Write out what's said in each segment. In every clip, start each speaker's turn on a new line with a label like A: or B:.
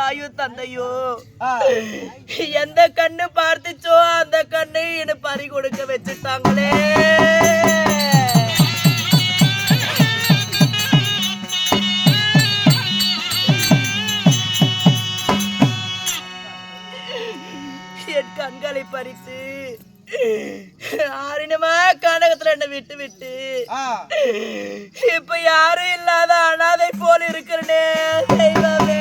A: தாயோ தந்தையோ எந்த கண்ணு பார்த்துச்சோ அந்த கண்ணை என்ன பறி கொடுக்க வச்சுட்டாங்களே. என் கண்களை பறித்து ஆறினமா கனகத்துல என்ன விட்டு விட்டு இப்ப யாரும் இல்லாத அனாதை போல இருக்கிறனே தெய்வமே.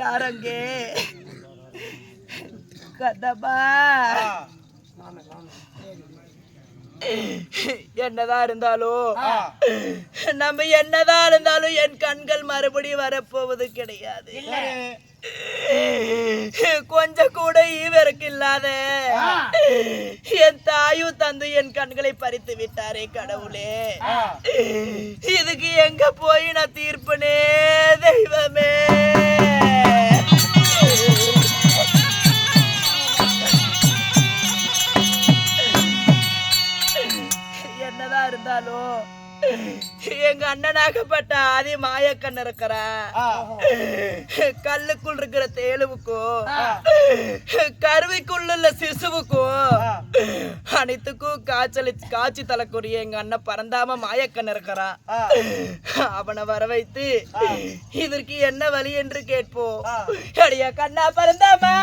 A: யாரங்கே கதபா என்னதான் இருந்தாலும் நம்ம என்னதான் இருந்தாலும் என் கண்கள் மறுபடியும் வரப்போவது கிடையாது. கொஞ்சம் கூட ஈவருக்கு இல்லாத என் தாயும் தந்து என் கண்களை பறித்து விட்டாரே கடவுளே. இதுக்கு எங்க போய் நான் தீர்ப்பனே தெய்வமே. என்னதான் இருந்தாலும் எங்க அண்ணனாகப்பட்ட ஆதி மாயக்கண்ண இருக்கிற கல்லுக்குள் இருக்கிற தேலுவுக்கும் கருவிக்குள்ள சிசுவுக்கும் அனைத்துக்கும் காட்சி தலைக்குரிய எங்க அண்ணன் பரந்தாம மாயக்கண்ண இருக்கிறான். அவனை வர வைத்து இதற்கு என்ன வழி என்று கேட்போம். அடியா கண்ணா பரந்தாமா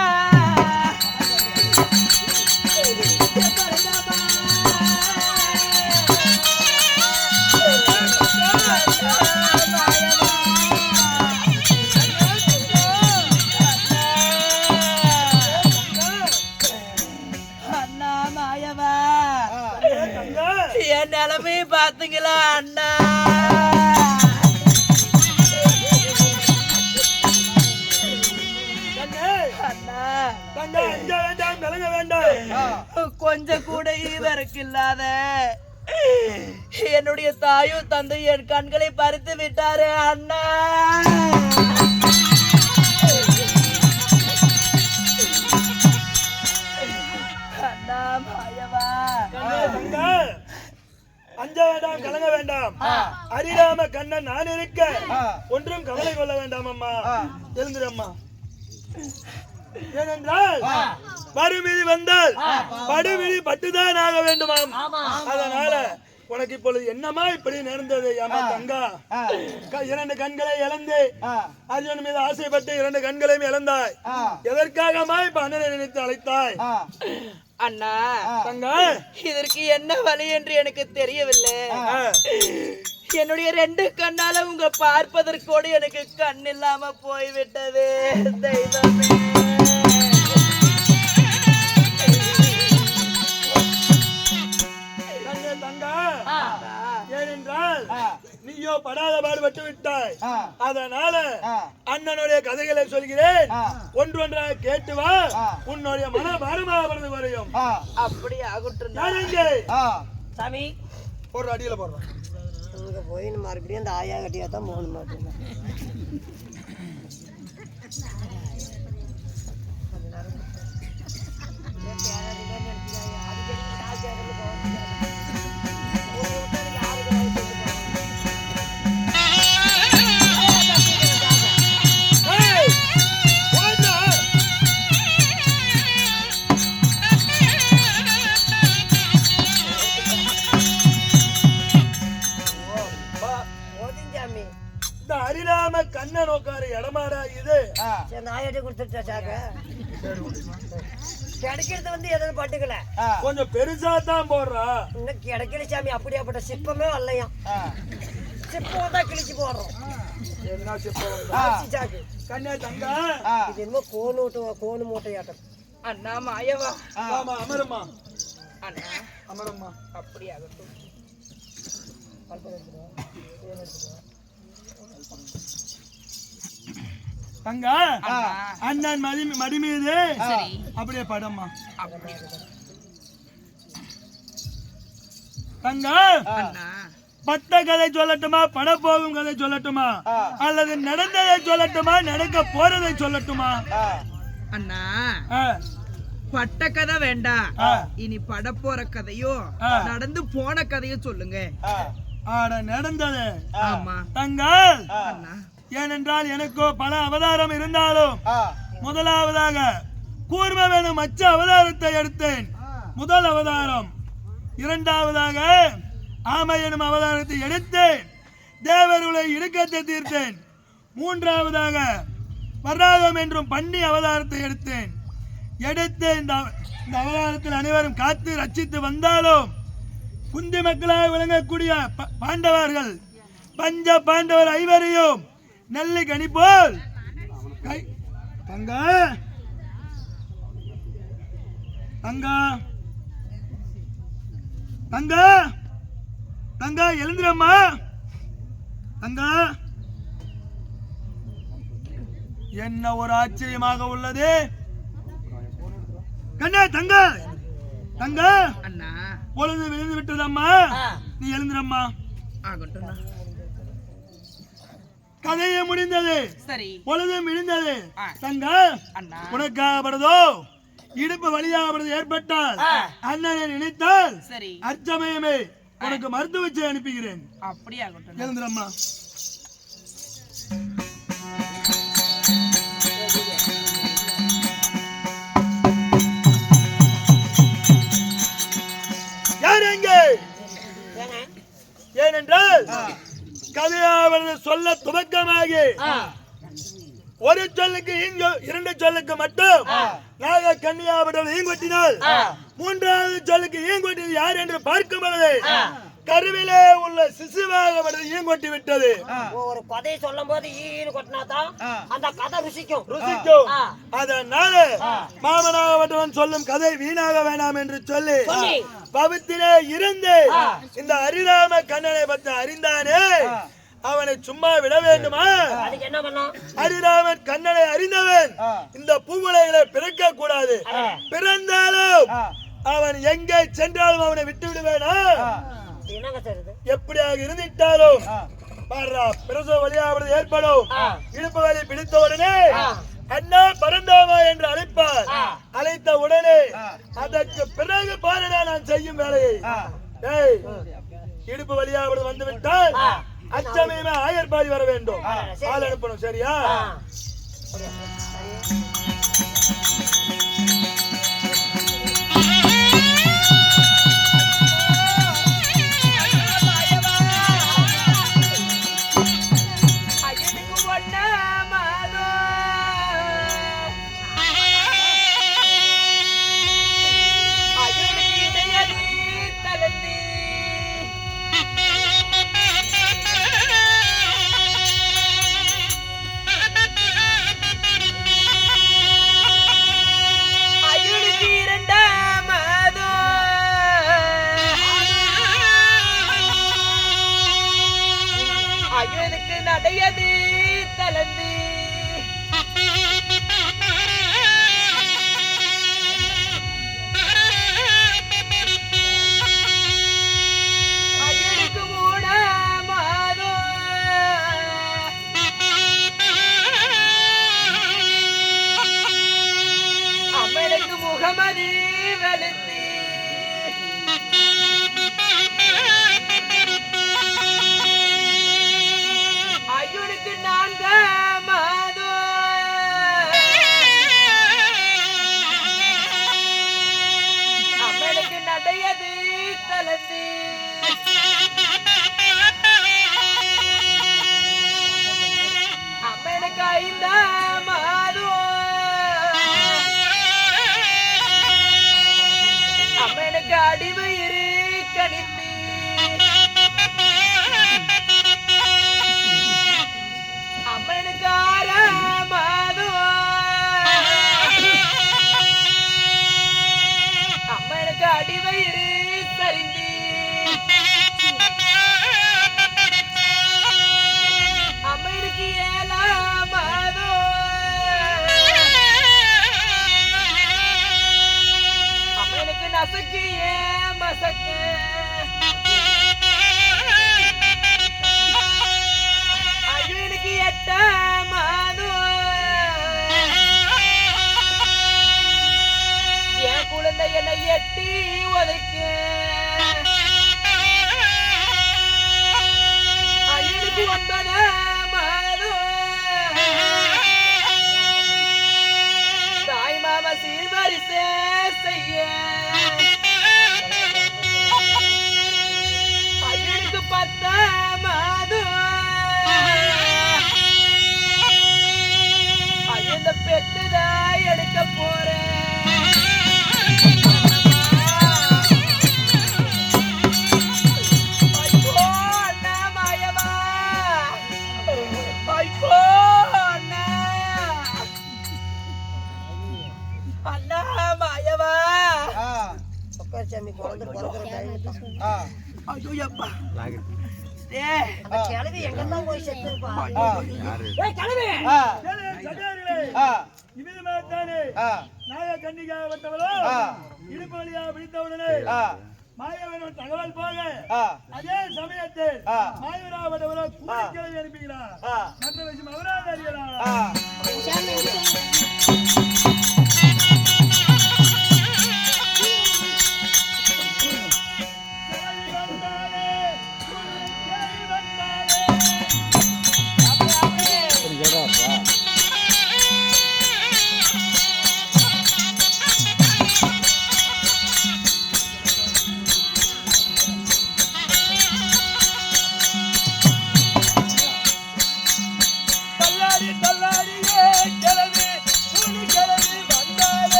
A: என் நிலைமை பாத்தீங்களா அண்ணா? கொஞ்சம் கூட ஈவருக்கு இல்லாத என்னுடைய தாயும் தந்தை என் கண்களை பறித்து விட்டாரு அண்ணா. அண்ணா மாயவா
B: அஞ்ச வேண்டாம், கலங்க வேண்டாம். அரிராம கண்ணன் நான் இருக்க ஒன்றும் கவலை கொள்ள வேண்டாம் அம்மா. எழுந்துடம்மா. ஏனென்றால் மறுமிதி வந்தால் படுமிதி பட்டுதான் ஆக வேண்டுமாம். அதனால உனக்கு இப்பொழுது என்னமா இப்படி நேர்ந்தது அம்மா தங்கா? இரண்டு கண்களை இழந்து அர்ஜுன் மீது ஆசைப்பட்டு இரண்டு கண்களையும் இழந்தாய். எதற்காகமா இப்ப அண்ணனை நினைத்து அழைத்தாய்?
A: அண்ணா
B: தங்கா,
A: இதற்கு என்ன வழி என்று எனக்கு தெரியவில்லை. என்னுடைய ரெண்டு கண்ணால உங்க பார்ப்பதற்கோடு எனக்கு கண் இல்லாம போய்விட்டது தெய்வமே.
B: ஏனென்றால் நீயோ படாத பாடுபட்டு விட்டாய். அதனால அண்ணனுடைய கதைகளை சொல்கிறேன், ஒன்றொன்றாக கேட்டு வா. உன்னுடைய மன பாரமாக குறையும்.
A: அப்படி ஆகட்டும்
C: சாமி.
B: ஒரு அடியில போடுறோம்.
C: அங்க போய் மறுபடியும் அந்த ஆயா கட்டியா தான் போகணும் மாட்டேங்க.
B: அரிராம கண்ண நோக்காரு இடமாடா இது.
C: நாயடி கொடுத்துட்டா சாக்க கிடைக்கிறது வந்து எதுவும் பட்டுக்கல.
B: கொஞ்சம் பெருசா தான் போடுறா.
C: இன்னும் கிடைக்கல சாமி. அப்படியாப்பட்ட சிப்பமே வரலையா? சிப்பம் தான் கிழிச்சு போடுறோம்.
B: என்ன சிப்பம்?
C: சாக்கு
B: கண்ணே தங்கா,
C: இது என்னமோ கோணு மூட்டையாட்டம்.
A: அண்ணா மாயவா.
B: ஆமா அமரம்மா.
A: அண்ணா
B: அமரம்மா.
A: அப்படி ஆகட்டும்.
B: தங்கா, அண்ணன் மடி மீது அப்படியே படம்மா. தங்கா, பட்ட கதை சொல்லட்டுமா, பட போகும் கதை சொல்லட்டுமா, அல்லது நடந்ததை சொல்லட்டுமா, நடக்க போறதை சொல்லட்டுமா?
A: அண்ணா பட்ட கதை வேண்டாம், இனி பட போற கதையோ நடந்து போன கதையோ சொல்லுங்க.
B: நடந்தது.
A: ஆமா
B: தங்கள்
A: அண்ணா.
B: ஏனென்றால் எனக்கோ பல அவதாரம் இருந்தாலும் முதலாவதாக கூர்மம் எனும் அச்ச அவதாரத்தை எடுத்தேன், முதல் அவதாரம். இரண்டாவதாக ஆமை எனும் அவதாரத்தை எடுத்தேன், தேவர்களை இடுக்கத்தை தீர்த்தேன். மூன்றாவதாக வராகம் என்றும் பண்ணி அவதாரத்தை எடுத்தேன். இந்த அவதாரத்தில் அனைவரும் காத்து ரட்சித்து வந்தாலும் குந்தி மக்களாக விளங்கக்கூடிய பாண்டவர்கள் பஞ்ச பாண்டவர் ஐவரையும் நல்ல கனி போல் தங்க தங்க தங்க தங்க எழுந்திரம்மா தங்க. என்ன ஒரு ஆச்சரியமாக உள்ளது கண்ணா. தங்க தங்க
A: அண்ணா
B: பொழுது விழுந்து விட்டதம்மா, நீ எழுந்திரம்மா.
A: ஆகட்டும்.
B: கதையே முடிந்தது,
A: சரி
B: பொழுது விழுந்தது. தங்க
A: அண்ணா
B: உனக்காகப்படுதோ இடுப்பு வழியாகப்படுது ஏற்பட்டால் அண்ணனை நினைத்தால்
A: சரி
B: அச்சமயமே உனக்கு மருத்துவ வச்சு அனுப்புகிறேன்.
A: அப்படி ஆகட்டும்.
B: எழுந்திரம்மா. யார் எங்கே? ஏனென்றால் கதையாவது சொல்ல துவக்கமாகி ஒரு சொல்லுக்கு இரண்டு சொல்லுக்கு மட்டும் நாக கன்னியாவிடம் ஈங்கொட்டினால் மூன்றாவது சொல்லுக்கு ஈங்கொட்டியது யார் என்று பார்க்கும் பொழுது கருவிலே உள்ள சிசுவாக ஈங்கொட்டி விட்டது.
C: ஒரு கதையை சொல்லும் போது ஈன்னு கொட்டினாதான் அந்த கதை ருசிக்கும்.
B: அதனால மாமனாகவன் சொல்லும் கதை வீணாக வேண்டாம் என்று சொல்லி பவித்திலே இருந்து இந்த ஹரிராம கண்ணனை பற்றி அறிந்தானே அவனை சும்மா விட வேண்டுமா?
C: என்ன பண்ணா?
B: ஹரிராமன் கண்ணனை அறிந்தவன் இந்த பூவுலகிலே பிறக்க கூடாது. பிறந்தாலும் அவன் எங்கே சென்றாலும் அவனை விட்டு விடுவேனா? எப்படியாக இருந்திட்டாலும் பிரசவ வழியாவது ஏற்படும். இடுப்பு வலி பிடித்த உடனே அண்ணா பரந்தாமா என்று அழைப்பார். அழைத்த உடனே அதற்கு பிறகு பாருடா நான் செய்யும் வேலையை. இடுப்பு வழியாவது வந்து விட்டால் அச்சமயமே ஆயர்பாடி வர வேண்டும், ஆள் அனுப்பணும். சரியா?
A: நடையது தலந்து அயலுக்கு மூட மாதோ அம்மனுக்கு முகமதி வெளுத்தி அய்யுனுக்கு நான்க மாதோ அம்மனுக்கு நடையது தலந்து அம்மனுக்கு ஐந்த மாதோ அம்மனுக்கு அடிவயிறு கணித்து அம்மனுக்கு ஆறாமாதோ அம்மனுக்கு அடிவயிறு சரிந்து அம்மனுக்கு ஏழாமாதோ அம்மனுக்கு நசக்கு ஏ மசக்கு எட்டி உதைக்கு ஐயனுக்கு 9 மாதம் தாய் மாமா சீர்வரிசை செய்ய ஐயனுக்கு 10 மாதம் ஐயன் பெத்துதா எடுக்க போறேன்
C: சாமி குழந்தை பிறக்கிற கிளவி எங்கெல்லாம் போய் செத்துருப்பா கிளவி
B: இடுப்பு வழியா பிடித்தவுடனே மாயவன் தகவல் போக அதே சமயத்தில் மாயவராவட்டவரோ கூலிக்கிழமை அனுப்புகிறார். மற்ற விஷயம் அவரால் அறியலாம்.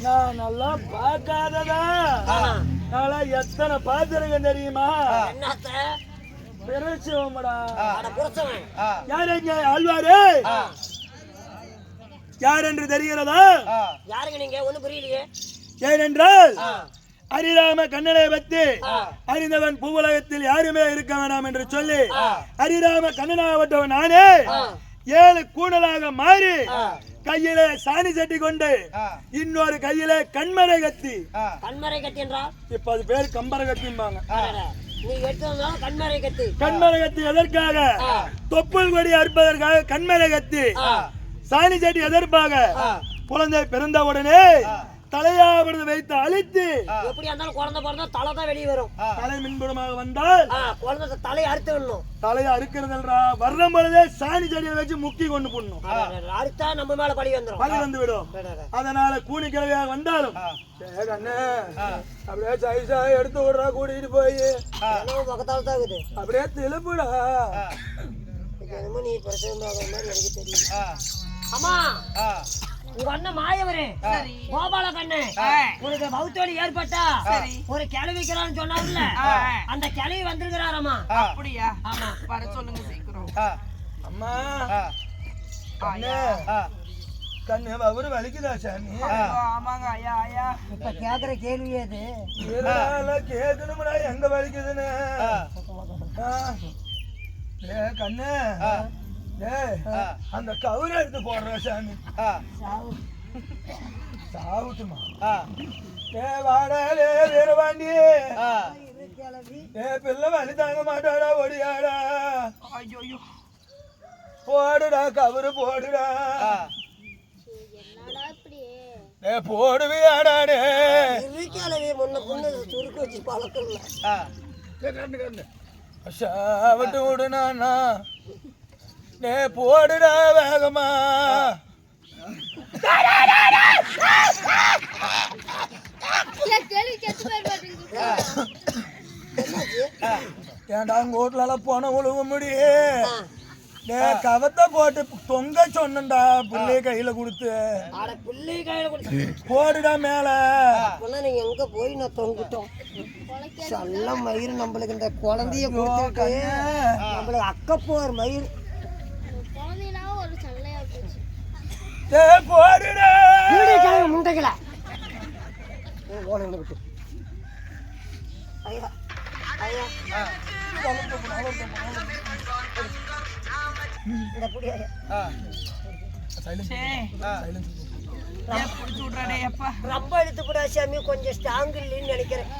B: நான் நல்லா பார்க்காததா எத்தனை பார்த்திருக்கேன் தெரியுமா? யாருங்க ஆழ்வாரு யார் என்று தெரிகிறதா?
C: யாருங்க நீங்க? ஒண்ணு புரியலையே.
B: ஏனென்றால் ஹரிராம கண்ணனை பற்றி அறிந்தவன் பூவுலகத்தில் யாருமே இருக்க வேண்டாம் என்று சொல்லி ஹரிராம கண்ணனாவட்டவன் நானே 7 கூடலாக மாறி கையிலே சாணி சட்டி கொண்டு இன்னொரு கையிலே கண்மரை கத்தி.
C: கண்மரை கத்தி என்றால்
B: இப்ப அது பேர் கம்பரை கத்திம்பாங்க.
C: நீ எடுத்து கண்மரை கத்தி.
B: கண்மரை கத்தி எதற்காக? தொப்புள் கொடி அறுப்பதற்காக கண்மரை கத்தி. சாணி சட்டி எதற்காக? குழந்தை பிறந்த உடனே தலையாவது வைத்து அழித்து
C: எப்படி இருந்தாலும் குழந்தை பிறந்தா தலை தான் வெளியே வரும்.
B: தலை மின்புறமாக வந்தால்
C: குழந்தை தலையை அறுத்து விடணும்.
B: தலையை அறுக்கிறதுன்றா வர்றம் பொழுதே சாணி செடியை வச்சு முக்கி கொண்டு போடணும்.
C: அறுத்தா நம்ம மேல பழி வந்துடும்.
B: பழி வந்து விடும். அதனால கூனி கிழவியாக வந்தாலும் அப்படியே சைஸா எடுத்து விடுறா கூட்டிட்டு போய்
C: பக்கத்தால தான் இருக்குது.
B: அப்படியே திருப்புடா.
C: என்னமோ நீ பிரசவம் மாதிரி எனக்கு தெரியும். அம்மா உங்க அண்ணன் மாயவரு கோபால கண்ணு உனக்கு பௌத்தோடு ஏற்பட்டா ஒரு கிளவிக்கிறான்னு சொன்னார்ல, அந்த கிளவி வந்திருக்கிறாரம்மா.
A: அப்படியா? ஆமா, வர சொல்லுங்க சீக்கிரம்.
B: அம்மா கண்ணு அவரு வலிக்குதா சாமி?
A: ஆமாங்க ஐயா. ஐயா
C: இப்ப கேக்குற கேள்வி அது
B: கேட்கணும்டா எங்க வலிக்குதுன்னு. கண்ணு அந்த கவுரை எடுத்து போடுற சாமி. சாவுட்டுமா? வாடாலே வேற வாண்டி பிள்ளை வலி தாங்க மாட்டாடா ஒடியாடா.
A: ஐயோ
B: போடுடா கவுரு போடுடா. போடுவியாடாடே
C: முன்ன பொண்ணு சுருக்கு வச்சு பழக்கல.
B: சாவட்டு விடுனா போடுடா வேகமா. ஏன்டா உங்க வீட்டுல போன உழுவ முடியும்? கவத்தை போட்டு தொங்க சொன்னண்டா பிள்ளை கையில கொடுத்து.
C: பிள்ளை கையில கொடுத்து
B: போடுடா மேல.
C: நீங்க எங்க போய் நான் தொங்கிட்டோம். நல்ல மயிர் நம்மளுக்கு இந்த குழந்தைய கொடுத்து நம்மளுக்கு அக்கப்போர் மயிர் முண்டைகள விட்டு ஐயா ஐயா இந்த புடியா
A: புடிச்சு விட்றாடே அப்பா.
C: ரொம்ப இழுத்து போடா சாமி, கொஞ்சம் ஸ்ட்ராங் இல்லைன்னு நினைக்கிறேன்.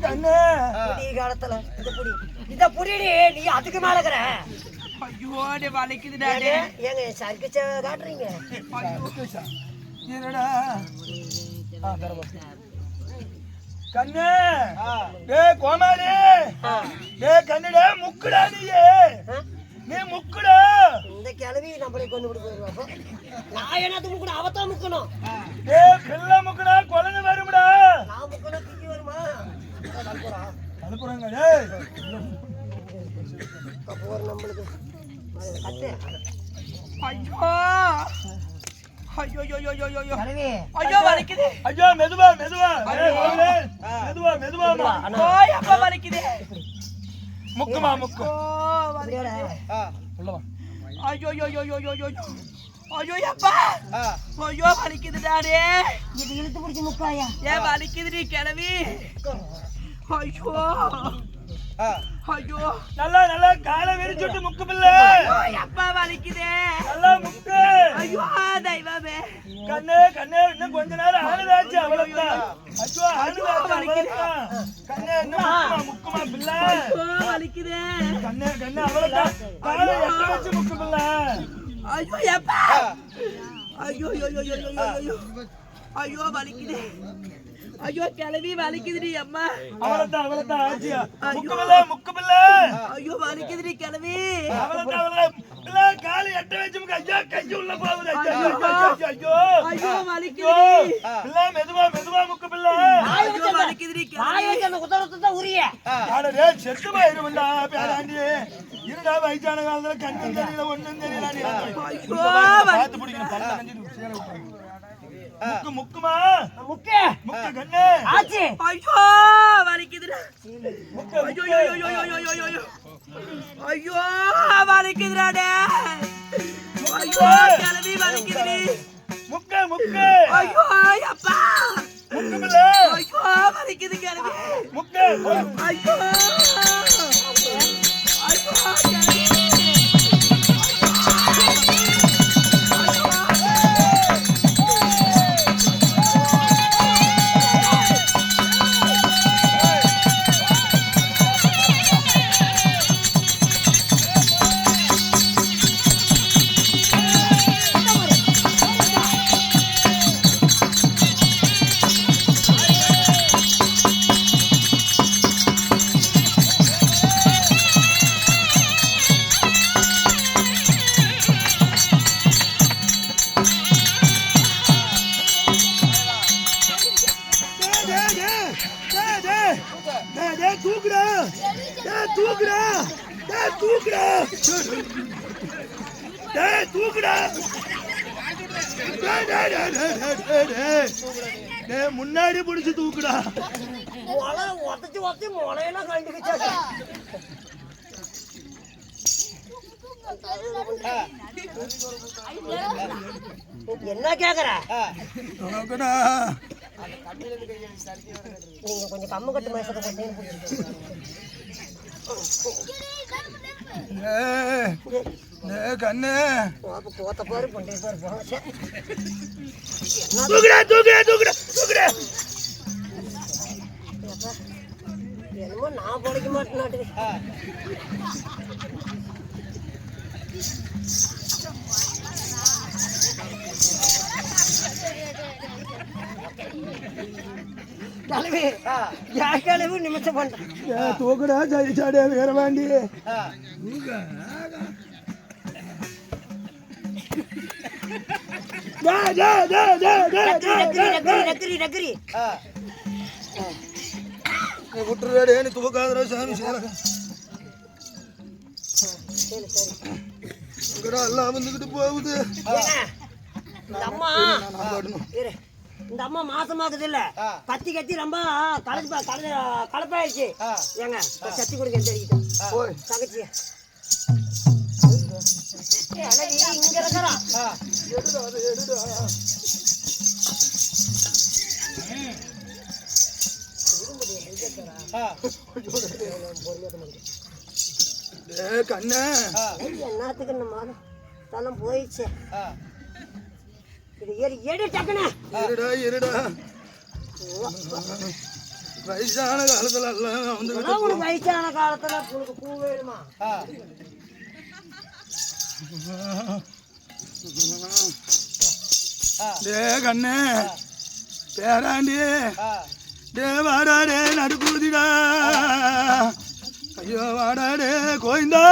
B: கண்ணு
C: புடி காலத்துல இந்த புடிடி நீ அதுக்கு மேலக்கிற.
A: ஐயோ டே வலிக்குதுடா டே.
C: ஏங்க சர்க்கஸ் காட்டுறீங்க?
B: என்னடா கண்ணு டேய் கோமாளி டேய் கண்ணுடா முக்குடா நீ முக்குடா.
C: இந்த கிளவி நம்மளை கொண்டு விட்டு போயிருவாப்போ. நான் என்னது முக்கணும், அவத்தான் முக்கணும்.
B: டேய் பிள்ளை முக்குடா கொலங்க வரும்டா.
C: நான் முக்கணும் திக்கி வருமா?
B: அனுப்புறாங்க டேய்
C: போற நம்மளுக்கு கட்டு.
A: ஐயோ ஐயோ ஐயோ ஐயோ ஐயோ
C: கிளவி
A: ஐயோ வலிக்குது.
B: ஐயோ மெதுவா மெதுவா மெதுவா மெதுவா
A: ஓய் அப்பா வலிக்குது.
B: முக்குமா முக்கு
A: ஓ வலிக்குது.
B: உள்ளவா
A: ஐயோ ஐயோ ஐயோ ஐயோ ஐயோ ஐயோ அப்பா ஐயோ வலிக்குதுடா டே.
C: இது இழுத்து பிடிச்சி முக்காயா?
A: ஏன் வலிக்குதுடி கிளவி? ஐயோ ஐயோ
B: நல்லா நல்லா காலை விரிச்சுட்டு முக்கு பிள்ளை.
A: ஓய் அப்பா வலிக்குதே.
B: நல்லா முக்கு.
A: ஐயோ தெய்வமே.
B: கண்ணே கண்ணே இன்னும் கொஞ்ச நேரம் ஆளுதாச்சு அவ்வளவுதான். ஐயோ ஆளுதாச்சு அவ்வளவுதான். கண்ணே இன்னும் முக்குமா பிள்ளை.
A: ஓ வலிக்குதே.
B: கண்ணே கண்ணே அவ்வளவுதான். காலை எட்ட வச்சு முக்கு பிள்ளை.
A: ஐயோ அப்பா ஐயோ ஐயோ ஐயோ ஐயோ ஐயோ ஐயோ வலிக்குதே. ஐயோ கிளவி வலிக்குதுடி அம்மா.
B: அவ்வளவுதான் அவ்வளவுதான் ஆச்சியா. முக்கு பிள்ளை முக்கு பிள்ளை.
A: ஐயோ வலிக்குதுடி கிளவி.
B: அவ்வளவுதான் அவ்வளவுதான். பிள்ளை காலை எட்ட வச்சு முக்கு. ஐயோ கை உள்ள போகுது. ஐயோ ஐயோ
A: ஐயோ வலிக்குதுடி.
B: பிள்ளை மெதுவா மெதுவா முக்கு பிள்ளை.
A: ஐயோ வலிக்குதுடி கிளவி.
C: வாய் வச்சு அந்த குத்தலத்தை தான் உரிய.
B: ஆடே செத்து போயிருவண்டா பேராண்டி. இருடா வயசான காலத்துல கண்ணும் தெரியல ஒண்ணும் தெரியல.
A: ஐயோ
B: பார்த்து பிடிக்கணும் பல்ல கஞ்சி சேர விட்டுறேன். முக்கு முக்குமா
C: முக்கே
B: முக்கு கண்ணு
C: ஆச்சி.
A: ஐயோ வலிக்குதுடா.
B: முக்கு
A: ஐயோ ஐயோ ஐயோ ஐயோ ஐயோ ஐயோ ஐயோ வலிக்குதுடா டே. ஐயோ கிளவி வலிக்குதுடி.
B: முக்கு முக்கு
A: ஐயோ அப்பா
B: முக்கு பிள்ளை.
A: ஐயோ வலிக்குது கிளவி.
B: முக்கு
A: ஐயோ ஐயோ கிளவி.
B: தூக்குடா தூக்குடா தூக்குடா தூக்குடா. முன்னாடி பிடிச்சு தூக்குடா.
C: முளை உதச்சு உதச்சு முளையெல்லாம் கண்டுக்கிச்சாச்சு. என்ன கேக்குற? நீங்க கொஞ்சம் கம்மு கட்டு மேசத்தை
B: கண்ணு
C: போத்த பாரு கொண்டே பாரு போங்க.
B: தூக்குடா தூக்குடா தூக்குடா தூக்குடா.
C: என்னமோ நான் பொழைக்க மாட்டேன். கிளவி யார் கிளவி நிமிஷம் பண்றேன்.
B: தூக்குடா சாடே வேற வேண்டி. விட்டுறாடே நீ தூக்காதரா சாமி சேர. எல்லாம் வந்துகிட்டு போகுது.
C: இந்த அம்மா மாசமாக்குது இல்ல, கத்தி கத்தி ரொம்ப கலப்பாயிடுச்சு. ஏங்க சத்தி கொடுக்க தெரியும் தங்கச்சி இங்க இருக்கிறான்.
B: கண்ணு
C: என்னத்துக்கு இந்த மாதம் தலம் போயிடுச்சு இது எடு டக்குனு
B: இருடா வயசான காலத்துல எல்லாம்
C: உனக்கு வயசான காலத்துல உனக்கு பூ வேணுமா
B: கண்ணு பேராண்டி வாடாடே நடுக்குதிடா ஐயோ வாடாடே கோயந்தா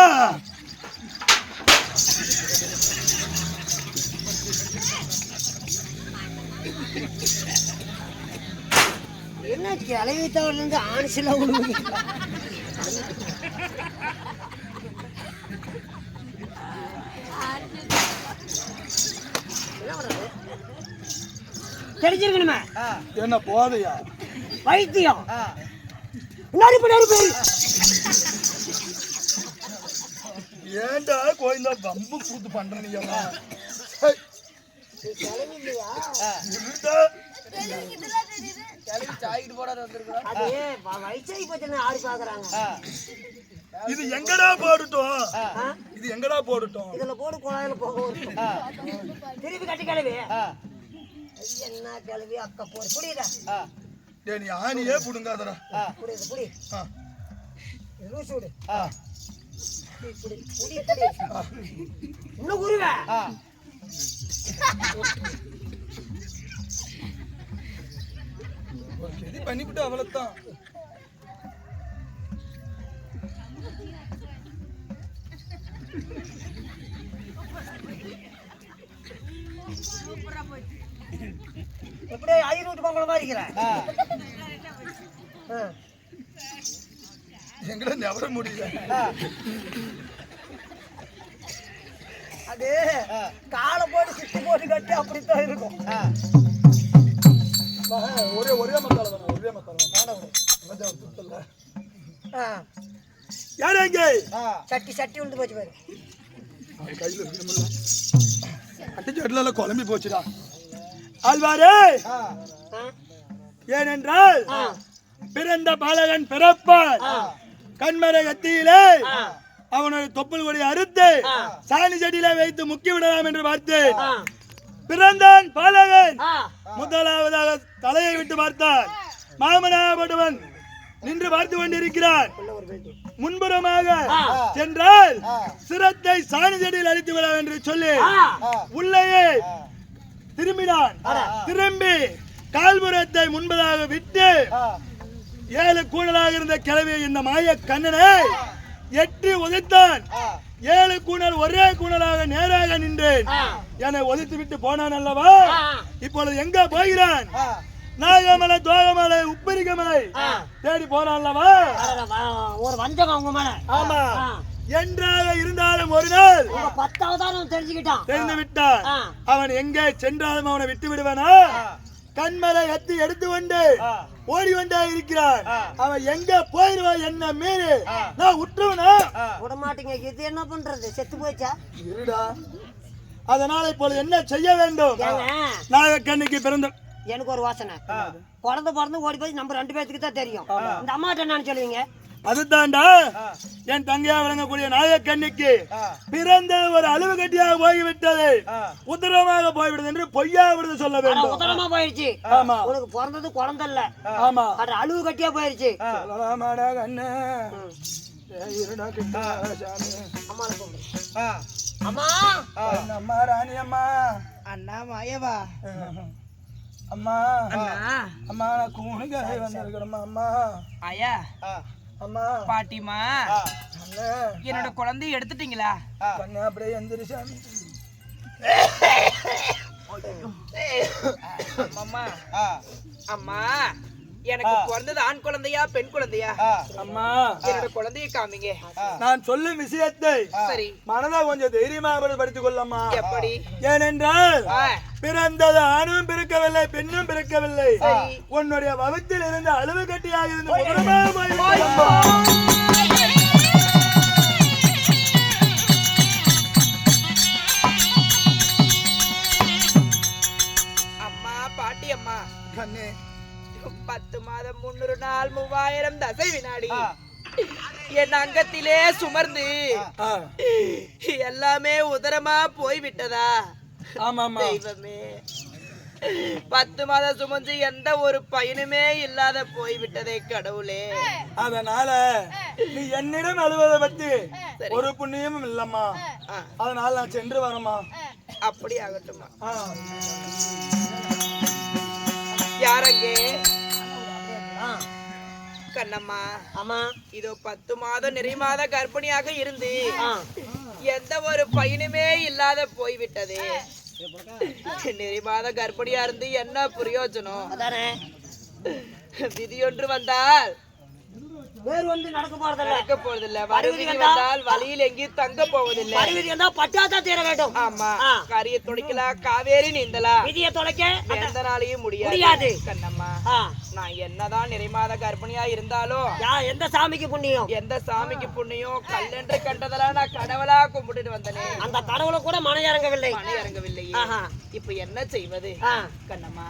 C: என்ன கிளவி தவறுல இருந்து ஆணிசில விடுங்க தெரிஞ்சிருக்கணுமே
B: என்ன போதையா
C: வைத்தியம் நெருப்பு
B: ஏன்டா கோயந்தா பம்பு கூத்து பண்ற நீ எல்லாம் இது எங்கடா போடட்டும்
C: இதுல போடு குழாயில போக திருப்பி கட்டி கிளவி என்ன கிளவி அக்கா போடு புரியுதா
B: நீ ஆணியே புடுங்காதடா
C: புரியுது புடி லூசு விடு புடி இன்னும் குருவே
B: இது பண்ணிவிட்டு அவ்வளவுதான்
C: எப்படி ஐநூறு பொங்கல் மாதிரி இருக்கிற
B: எங்கட நவர முடியல
C: அது காலை போட்டு சுத்தி போட்டு கட்டி அப்படித்தான் இருக்கும்
B: ஒரே மத்தால யாரங்க
C: சட்டி உண்டு போச்சு பாரு
B: கையில அட்டிச்சட்ல குழம்பி போச்சுடா ஆழ்வாரே ஏனென்றால் பிறந்த பாலகன் பிறப்பான் கண்மரை கத்தியிலே அவனுடைய தொப்புள் கொடி அறுத்து சாணி செடியில வைத்து முக்கி விடலாம் என்று பார்த்தேன் பிறந்தான் பாலகன் முதலாவதாக தலையை விட்டு பார்த்தான் மாமனாபட்டவன் நின்று பார்த்து கொண்டிருக்கிறான் முன்புறமாக சென்றால் சிரத்தை சாணி செடியில் அழித்து விடலாம் என்று சொல்லி உள்ளேயே திரும்பினான் திரும்பி கால்புறத்தை முன்பதாக விட்டு 7 கூணலாக இருந்த கிழவி இந்த மாய கண்ணனை எட்டி உதைத்தான் 7 கூணல் ஒரே கூணலாக நேராக நின்றேன் என்னை ஒதித்து விட்டு போனான் அல்லவா இப்பொழுது எங்க போகிறான் நாகமலை தோகமலை உப்பரிக்கமலை தேடி போறான் அல்லவா
C: ஒரு வஞ்சகம் உங்க மேல
B: ஆமா என்றாக இருந்தாலும் ஒரு நாள்
C: 10வது தெரிஞ்சுக்கிட்டான்
B: தெரிந்து விட்டான் அவன் எங்கே சென்றாலும் அவனை விட்டு விடுவானா கண்மலை எத்தி எடுத்து கொண்டு ஓடி கொண்டே இருக்கிறான் அவன் எங்க போயிருவான் என்ன மீறி நான் விட்டுருவனா
C: விட மாட்டீங்க இது என்ன பண்றது செத்து போச்சா
B: இருடா அதனால இப்பொழுது என்ன செய்ய வேண்டும் நாகக்கண்ணிக்கு பிறந்த
C: எனக்கு ஒரு வாசனை குழந்தை பிறந்து ஓடி போய் நம்ம 2 பேத்துக்கு தான் தெரியும் இந்த அம்மாட்ட என்னன்னு சொல்லுவீங்க
B: அதுதான்டா என் தங்கையா விளங்கக்கூடிய நாகக்கண்ணிக்கு பிறந்த ஒரு அழுவு கட்டியாக போய்விட்டது உத்தரமாக போய்விடுது என்று பொய்யா விடுது சொல்ல வேண்டும்
C: உத்தரமா போயிருச்சு
B: ஆமா
C: உனக்கு பிறந்தது குழந்தை இல்ல
B: ஆமா
C: அது அழுவு கட்டியா போயிருச்சு
B: சொல்லலாமாடா கண்ணு இருடா கிட்டா சாமி
C: அம்மால கூப்பிடு அம்மா
B: அம்மா ராணி அம்மா
A: அண்ணா மாயவா
B: அம்மா
A: அண்ணா
B: அம்மா நான் கூணுக்காக வந்திருக்கிறேம்மா அம்மா
A: ஆயா
B: அம்மா
A: பாட்டிமா
B: அண்ணே
A: என்னோட குழந்தைய எடுத்துட்டீங்களா
B: கண்ணு அப்படியே எந்திரி சாமி
A: அம்மா அம்மா எனக்கு பிறந்தது ஆண் குழந்தையா பெண் குழந்தையா
B: அம்மா
A: என்னோட குழந்தைய காமிங்க
B: நான் சொல்லும் விஷயத்தை
A: சரி
B: மனதை கொஞ்சம் தைரியமாக படித்துக் கொள்ளம்மா
A: எப்படி
B: ஏனென்றால் பிறந்தது ஆணும் பிறக்கவில்லை பெண்ணும் பிறக்கவில்லை உன்னுடைய வகுத்தில் இருந்து அழுவு கட்டியாக இருந்து உடனமாக போய்விட்டதம்மா.
A: அம்மா பாட்டி அம்மா
B: கண்ணே
A: 10 மாதம் 300 நாள் 3000 தசை வினாடி என் அங்கத்திலே சுமர்ந்து
B: ஆ.
A: எல்லாமே உதரமா போய்விட்டதா
B: ஆமா ஆமா
A: தெய்வமே 10 மாதம் சுமந்து எந்த ஒரு பயனுமே இல்லாத போய்விட்டதே கடவுளே.
B: அதனால நீ என்னிடம் அழுவதை பத்தி ஒரு புண்ணியமும் இல்லம்மா. அதனால நான் சென்று வரமா.
A: அப்படி ஆகட்டுமா? யாரங்கே கண்ணம்மா?
C: ஆமா
A: இதோ 10 மாதம் நிறைமாத கர்ப்பிணியாக இருந்து எந்த ஒரு பயனுமே இல்லாத போய்விட்டது. நிறைமாத கர்ப்பிணியா இருந்து என்ன பிரயோஜனம்?
C: அதானே
A: விதி ஒன்று வந்தால்
C: வேறு ஒன்று நடக்க போறதில்ல.
A: நடக்க போறதில்ல. வருவிதி வந்தால் வழியில் எங்கேயும் தங்க போவதில்லை.
C: விதி வந்தா பட்டாத்தா தீர வேண்டும்.
A: ஆமா. கரையை துடைக்கலாம், காவேரி நீந்தலாம்,
C: விதியை துடைக்க
A: எந்த நாளையும் முடியாது கண்ணம்மா.
C: ஆ.
A: நான் என்னதான் நிறைமாத கர்ப்பிணியா இருந்தாலும்
C: எந்த சாமிக்கு புண்ணியம்?
A: எந்த சாமிக்கு புண்ணியம்? கல்லென்று கண்டதெல்லாம் நான் கடவுளா கும்பிட்டுட்டு வந்தனே,
C: அந்த கடவுளை கூட மன இறங்கவில்லை.
A: மன இறங்கவில்லையே. இப்ப என்ன செய்வது கண்ணம்மா?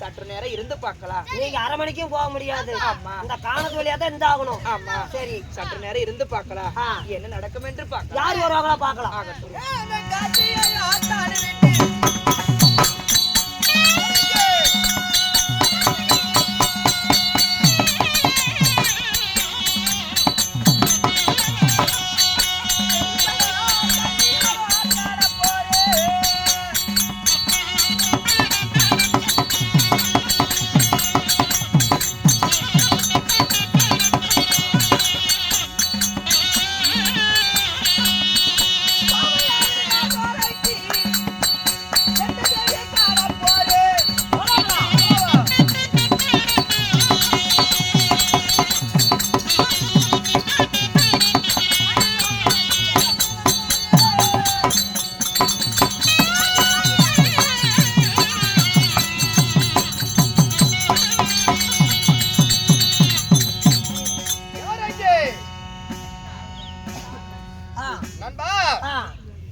A: சற்று நேரம் இருந்து பார்க்கலாம்.
C: நீங்க அரை மணிக்கும் போக முடியாது.
A: ஆமா.
C: இந்த காணத்து வழியா தான் இருந்தாகணும்.
A: ஆமா சரி, சற்று நேரம் இருந்து பார்க்கலாம் என்ன நடக்கும் என்று பார்க்கலாம்.
C: யார் வருவாங்களா பார்க்கலாம்.
A: ஆகட்டும்.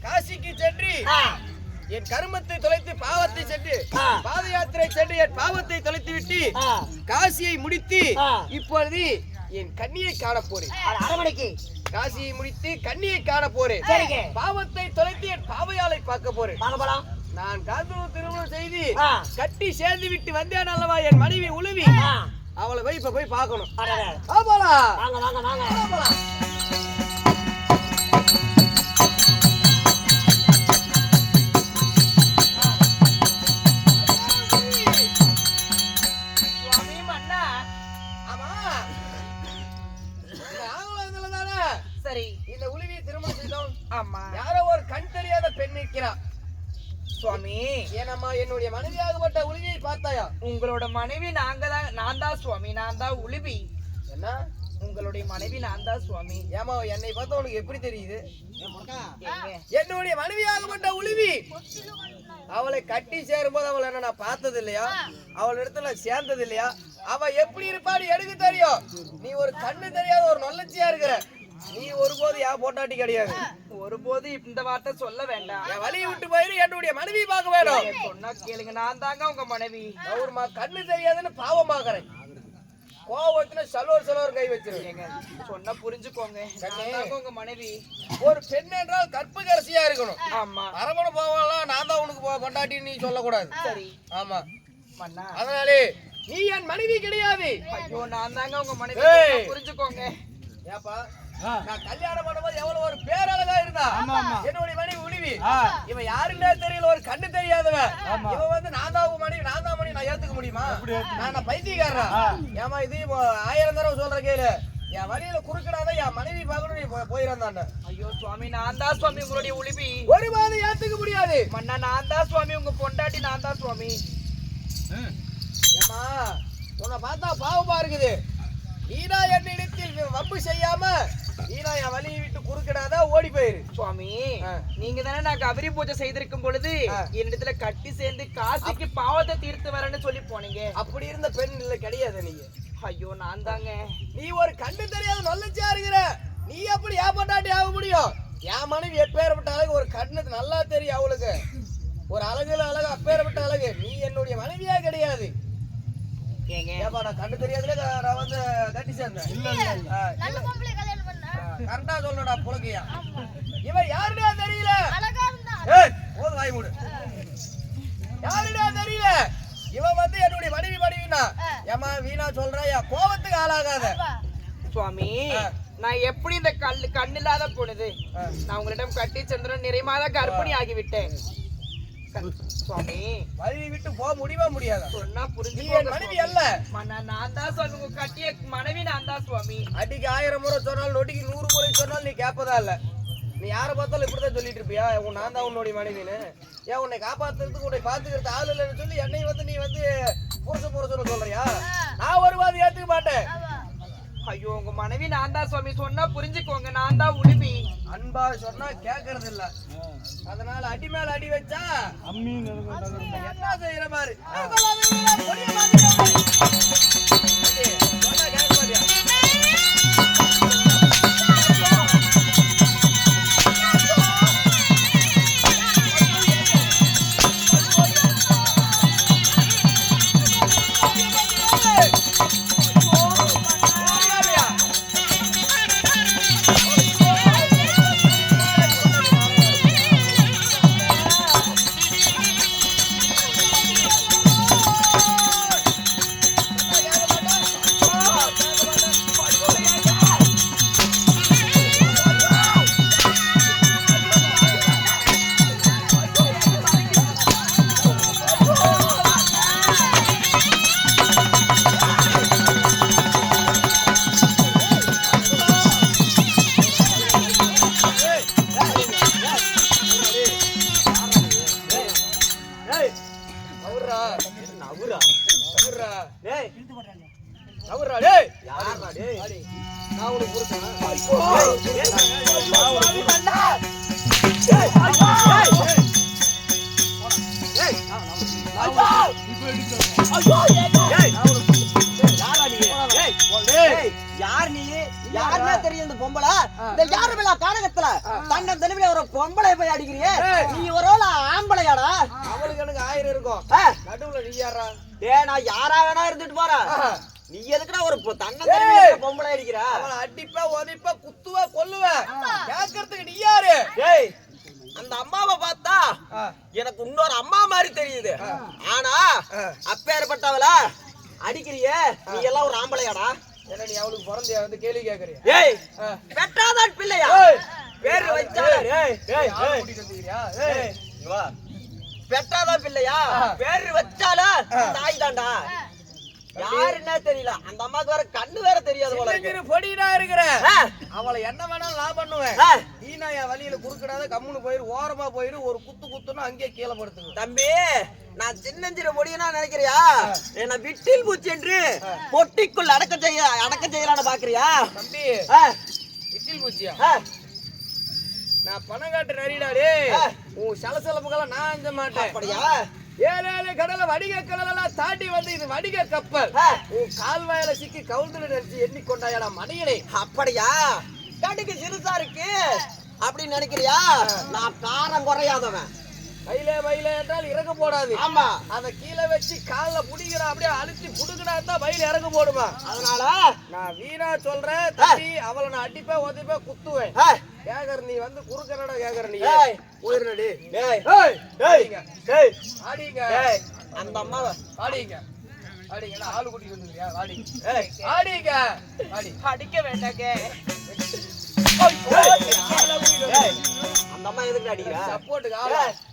A: காசிக்கு சென்று என் கர்மத்தை தொலைத்து பாவத்தை சென்று பாத யாத்திரை சென்று என் பாவத்தை தொலைத்து விட்டு காசியை முடித்து இப்பொழுது என் கண்ணியை காண போறேன்.
C: அரை மணிக்கு
A: காசியை முடித்து கண்ணியை காண போறேன். பாவத்தை தொலைத்து என் பாவையாளை பார்க்க போறேன். நான் காதல் திருமணம் செய்து கட்டி சேர்ந்து விட்டு வந்தேன் அல்லவா என் மனைவி உழுவி, அவளை போய் இப்ப போய் பார்க்கணும். சரி, இந்த உளிவியை திருமணம் செய்தோம். ஆமா, யாரோ ஒரு கண் தெரியாத பெண் இருக்கிறா. சுவாமி, ஏனம்மா என்னுடைய மனைவியாகப்பட்ட உளிவியை பார்த்தாயா? உங்களோட மனைவி நான் தான் சுவாமி, நான் தான் உளிவி. என்ன உங்களுடைய மனைவி நான் தான் சுவாமி. ஏமா என்னை பார்த்தா உனக்கு எப்படி தெரியுது? என்னுடைய மனைவியாகப்பட்ட உளிவி. அவளை கட்டி சேரும் போது அவளை நான் பார்த்தது இல்லையா? அவள் இடத்துல சேர்ந்தது இல்லையா? அவ எப்படி இருப்பான்னு எனக்கு தெரியும். நீ ஒரு கண்ணு தெரியாத ஒரு நல்லச்சியா இருக்கிற. நீ ஒருபோது யா போட்டாட்டி கிடையாது. ஒருபோது இந்த வார்த்தை சொல்ல வேண்டாம். என் வழியை விட்டு போயிரு, என்னுடைய மனைவி பார்க்க வேணும். சொன்னா கேளுங்க, நான் தாங்க உங்க மனைவி. அவருமா கண்ணு தெரியாதுன்னு பாவம் பாக்குறேன். கோவத்துல சலோர் கை வச்சிருக்கீங்க. சொன்னா புரிஞ்சுக்கோங்க, உங்க மனைவி. ஒரு பெண் என்றால் கற்புக்கரசியா இருக்கணும். ஆமா, அரவணை போவாலாம் நான் தான் உனக்கு கொண்டாட்டி நீ சொல்லக்கூடாது. சரி, ஆமா மன்னா. அதனாலே நீ என் மனைவி கிடையாது. ஐயோ, நான் தாங்க உங்க மனைவி, புரிஞ்சுக்கோங்க. ஏப்பா, நான் கல்யாணம் பண்ணும்போது எவ்வளவு ஒரு பேரழகா இருந்தா என்னுடைய மனைவி உளிவி. இவன் யாருன்னே தெரியல, ஒரு கண்ணு தெரியாதவன். இவன் வந்து நான் தான் மனைவி நான் ஏத்துக்க முடியுமா? நான் பைத்தியக்காரா? ஏமா இது 1000 தடவை சொல்ற கேளு. என் வழியில குறுக்கிடாத, என் மனைவி பார்க்கணும் நீ போயிடான். ஐயோ சுவாமி, நான் தான் சுவாமி உங்களுடைய உளிவி. ஒரு மாதிரி ஏத்துக்க முடியாது மன்னா. நான் தான் சுவாமி உங்க பொண்டாட்டி, நான் தான் சுவாமி. ஏமா, உன்னை பார்த்தா பாவமா இருக்குது. நீனா என்னிடத்தில் வம்பு செய்யாம நீனா என் வழியை விட்டு குறுக்கிடாத, ஓடி போயிரு. சுவாமி, நீங்க தானே நான் கபரி பூஜை செய்திருக்கும் பொழுது என்னிடத்துல கட்டி சேர்ந்து காசிக்கு பாவத்தை தீர்த்து வரேன்னு சொல்லி போனீங்க. அப்படி இருந்த பெண் இல்ல கிடையாது நீங்க. ஐயோ, நான் தாங்க. நீ ஒரு கண்ணு தெரியாத நல்லச்சியா இருக்கிற. நீ அப்படி ஏன் பொண்டாட்டி ஆக முடியும்? என் மனைவி எப்பேற்பட்ட அழகு, ஒரு கண்ணு நல்லா தெரியும் அவளுக்கு. ஒரு அழகுல அழகு, அப்பேற்பட்ட அழகு. நீ என்னுடைய மனைவியா கிடையாது. நான் கண்டு தெரியாதுல நான் வந்து கட்டி சேர்ந்தேன். கரெக்டா சொல்லடா புலக்கையா. இவன் யாருடா தெரியல.
B: ஏய் போது வாய் மூடு.
A: யாருடா தெரியல. இவன் வந்து என்னுடைய மனைவினா ஏமா வீணா சொல்றா கோபத்துக்கு ஆளாகாத. சுவாமி நான் எப்படி இந்த கண்ணில்லாத பொழுது நான் உங்களிடம் கட்டி சென்ற நிறைமாத கர்ப்பிணி ஆகிவிட்டேன். சுவாமி மனைவி விட்டு போக முடியவே முடியாது. சொன்னா புரிஞ்சு மனைவி அல்ல. நான் தான் சொல்லுங்க கட்டிய மனைவி நான் தான் சுவாமி. அடிக்கு 1000 முறை சொன்னாலும் நொடிக்கு 100 முறை சொன்னாலும் நீ கேட்பதா இல்ல. நீ யாரை பார்த்தாலும் இப்படிதான் சொல்லிட்டு இருப்பியா நான் தான் உன்னுடைய மனைவின்னு. ஏன் உன்னை காப்பாத்துறதுக்கு உன்னை பாத்துக்கிறது ஆள் இல்லைன்னு சொல்லி என்னை வந்து நீ வந்து புருஷன்னு சொல்றியா? நான் ஒரு வாதி ஏத்துக்க மாட்டேன். ஐயோ உங்க மனைவி நான் தான் சுவாமி. சொன்னா புரிஞ்சுக்கோங்க. நான் தான் உடுப்பி. அன்பா சொன்னா கேட்கறது இல்ல. அதனால அடி மேல அடி வச்சா என்ன செய்யற மாதிரி பொம்பளை போய் அடிக்கிறியே நீ ஒரு ஆம்பளையாடா? அவளுக்கு எனக்கு 1000 இருக்கும். நடுவுல நீ யாரா? நான் யாரா வேணா இருந்துட்டு போறேன். நீ எதுக்குடா ஒரு பொம்பளை அடிக்கிற? அவளை அடிப்ப உதைப்ப குத்துவ கொல்லுவ. கேட்கறதுக்கு நீ யாரு? அந்த அம்மாவை பார்த்தா எனக்கு இன்னொரு அம்மா மாதிரி தெரியுது. ஆனா அப்பேற்பட்டவள அடிக்கிறியே நீ எல்லாம் ஒரு ஆம்பளையாடா? ஏன்னா நீ அவளுக்கு பிறந்தையா வந்து கேள்வி கேட்கறியா? ஏய் பெற்றாதான் பிள்ளையா? பேரு பெற்றாதான் பிள்ளையா? பேரு வச்சால தாய் தாண்டா. யாருன்னா தெரியல. அந்த அம்மாக்கு வேற கண்ணு வேற தெரியாது போல இருக்கு. பொடிடா இருக்கிற அவளை என்ன வேணாலும் நான் பண்ணுவேன். நீனா என் வழியில குறுக்கிடாத கம்முன்னு போயிரு. ஓரமா போயிரு. ஒரு குத்துனா அங்கேயே கீழே படுத்துங்க. தம்பி நான் சின்னஞ்சிற பொடியனா நினைக்கிறியா? என்ன விட்டில் பூச்சி என்று பொட்டிக்குள் அடக்க செய்யலான்னு பாக்குறியா? தம்பி விட்டில் பூச்சியா? நான் பணம் காட்டு நரிடாடே. உன் சலசலப்புக்கெல்லாம் நான் அஞ்ச மாட்டேன். அப்படியா? 7 கடலை வடிக கடலெல்லாம் தாண்டி வந்து இது வடிக கப்பல். உன் கால்வாயில சிக்கி கவுந்தல நினைச்சு எண்ணிக்கொண்டாயடா மணியனே. அப்படியா? கடுக்கு சிறுசா இருக்கு அப்படின்னு நினைக்கிறியா? நான் காரம் குறையாதவன். வயல என்றால் இறங்க போடாது. ஆமா அத கீழே வச்சு கால புடிக்கிற அப்படியே அழுத்தி புடுங்கினா தான் வயல இறங்க போடுமா. அதனால நான் வீணா சொல்றேன் தம்பி. அவளை நான் அடிப்பேன் உதைப்பேன் குத்துவேன். கேக்குற நீ வந்து குறுக்கறடா கேக்குற நீ போயிடுறடி. ஆடிங்க அந்த அம்மாவை ஆடிங்க. ஆளு கூட்டிட்டு வந்துருக்கியா? ஆடிங்க அடிக்க வேண்டாங்க. அந்த அம்மா எதுக்கு அடிக்கிறா? சப்போர்ட்டுக்கு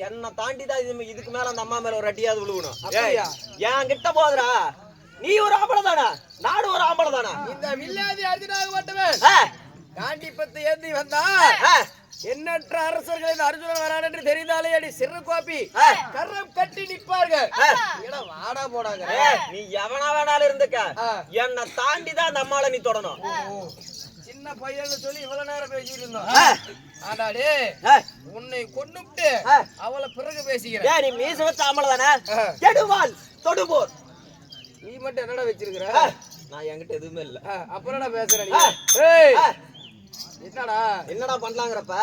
A: என்ன தாண்டிதான் இதுக்கு மேல அந்த அம்மா மேல ஒரு அடியாவது விழுகணும். என் கிட்ட போதுடா. நீ ஒரு ஆம்பளை தானா? நாடு ஒரு ஆம்பளை தானா? இந்த வில்லாதி அர்ஜுனாக மட்டுமே காண்டிப்பத்து ஏந்தி வந்தா எண்ணற்ற அரசர்கள் இந்த அர்ஜுனன் வரான் என்று தெரிந்தாலே அடி சிறு கோப்பி கரம் கட்டி நிற்பார்கள். வாடா போடாங்க. நீ எவனா வேணாலும் இருந்துக்க. என்னை தாண்டிதான் அந்த அம்மாவை நீ தொடணும். சின்ன பையன் சொல்லி இவ்வளவு நேரம் பேசிட்டு இருந்தோம். ஆடாடே உன்னை கொன்னுட்டு அவளை பிறகு பேசிக்கிறேன். நீ மீச வச்ச ஆம்பளை தானே? கெடுவாள் தொடுபோர். நீ மட்டும் என்னடா வச்சிருக்கிற? நான் என்கிட்ட எதுவுமே இல்ல. அப்புறம் என்ன பேசுறேன்? என்னடா பண்ணலாங்கிறப்ப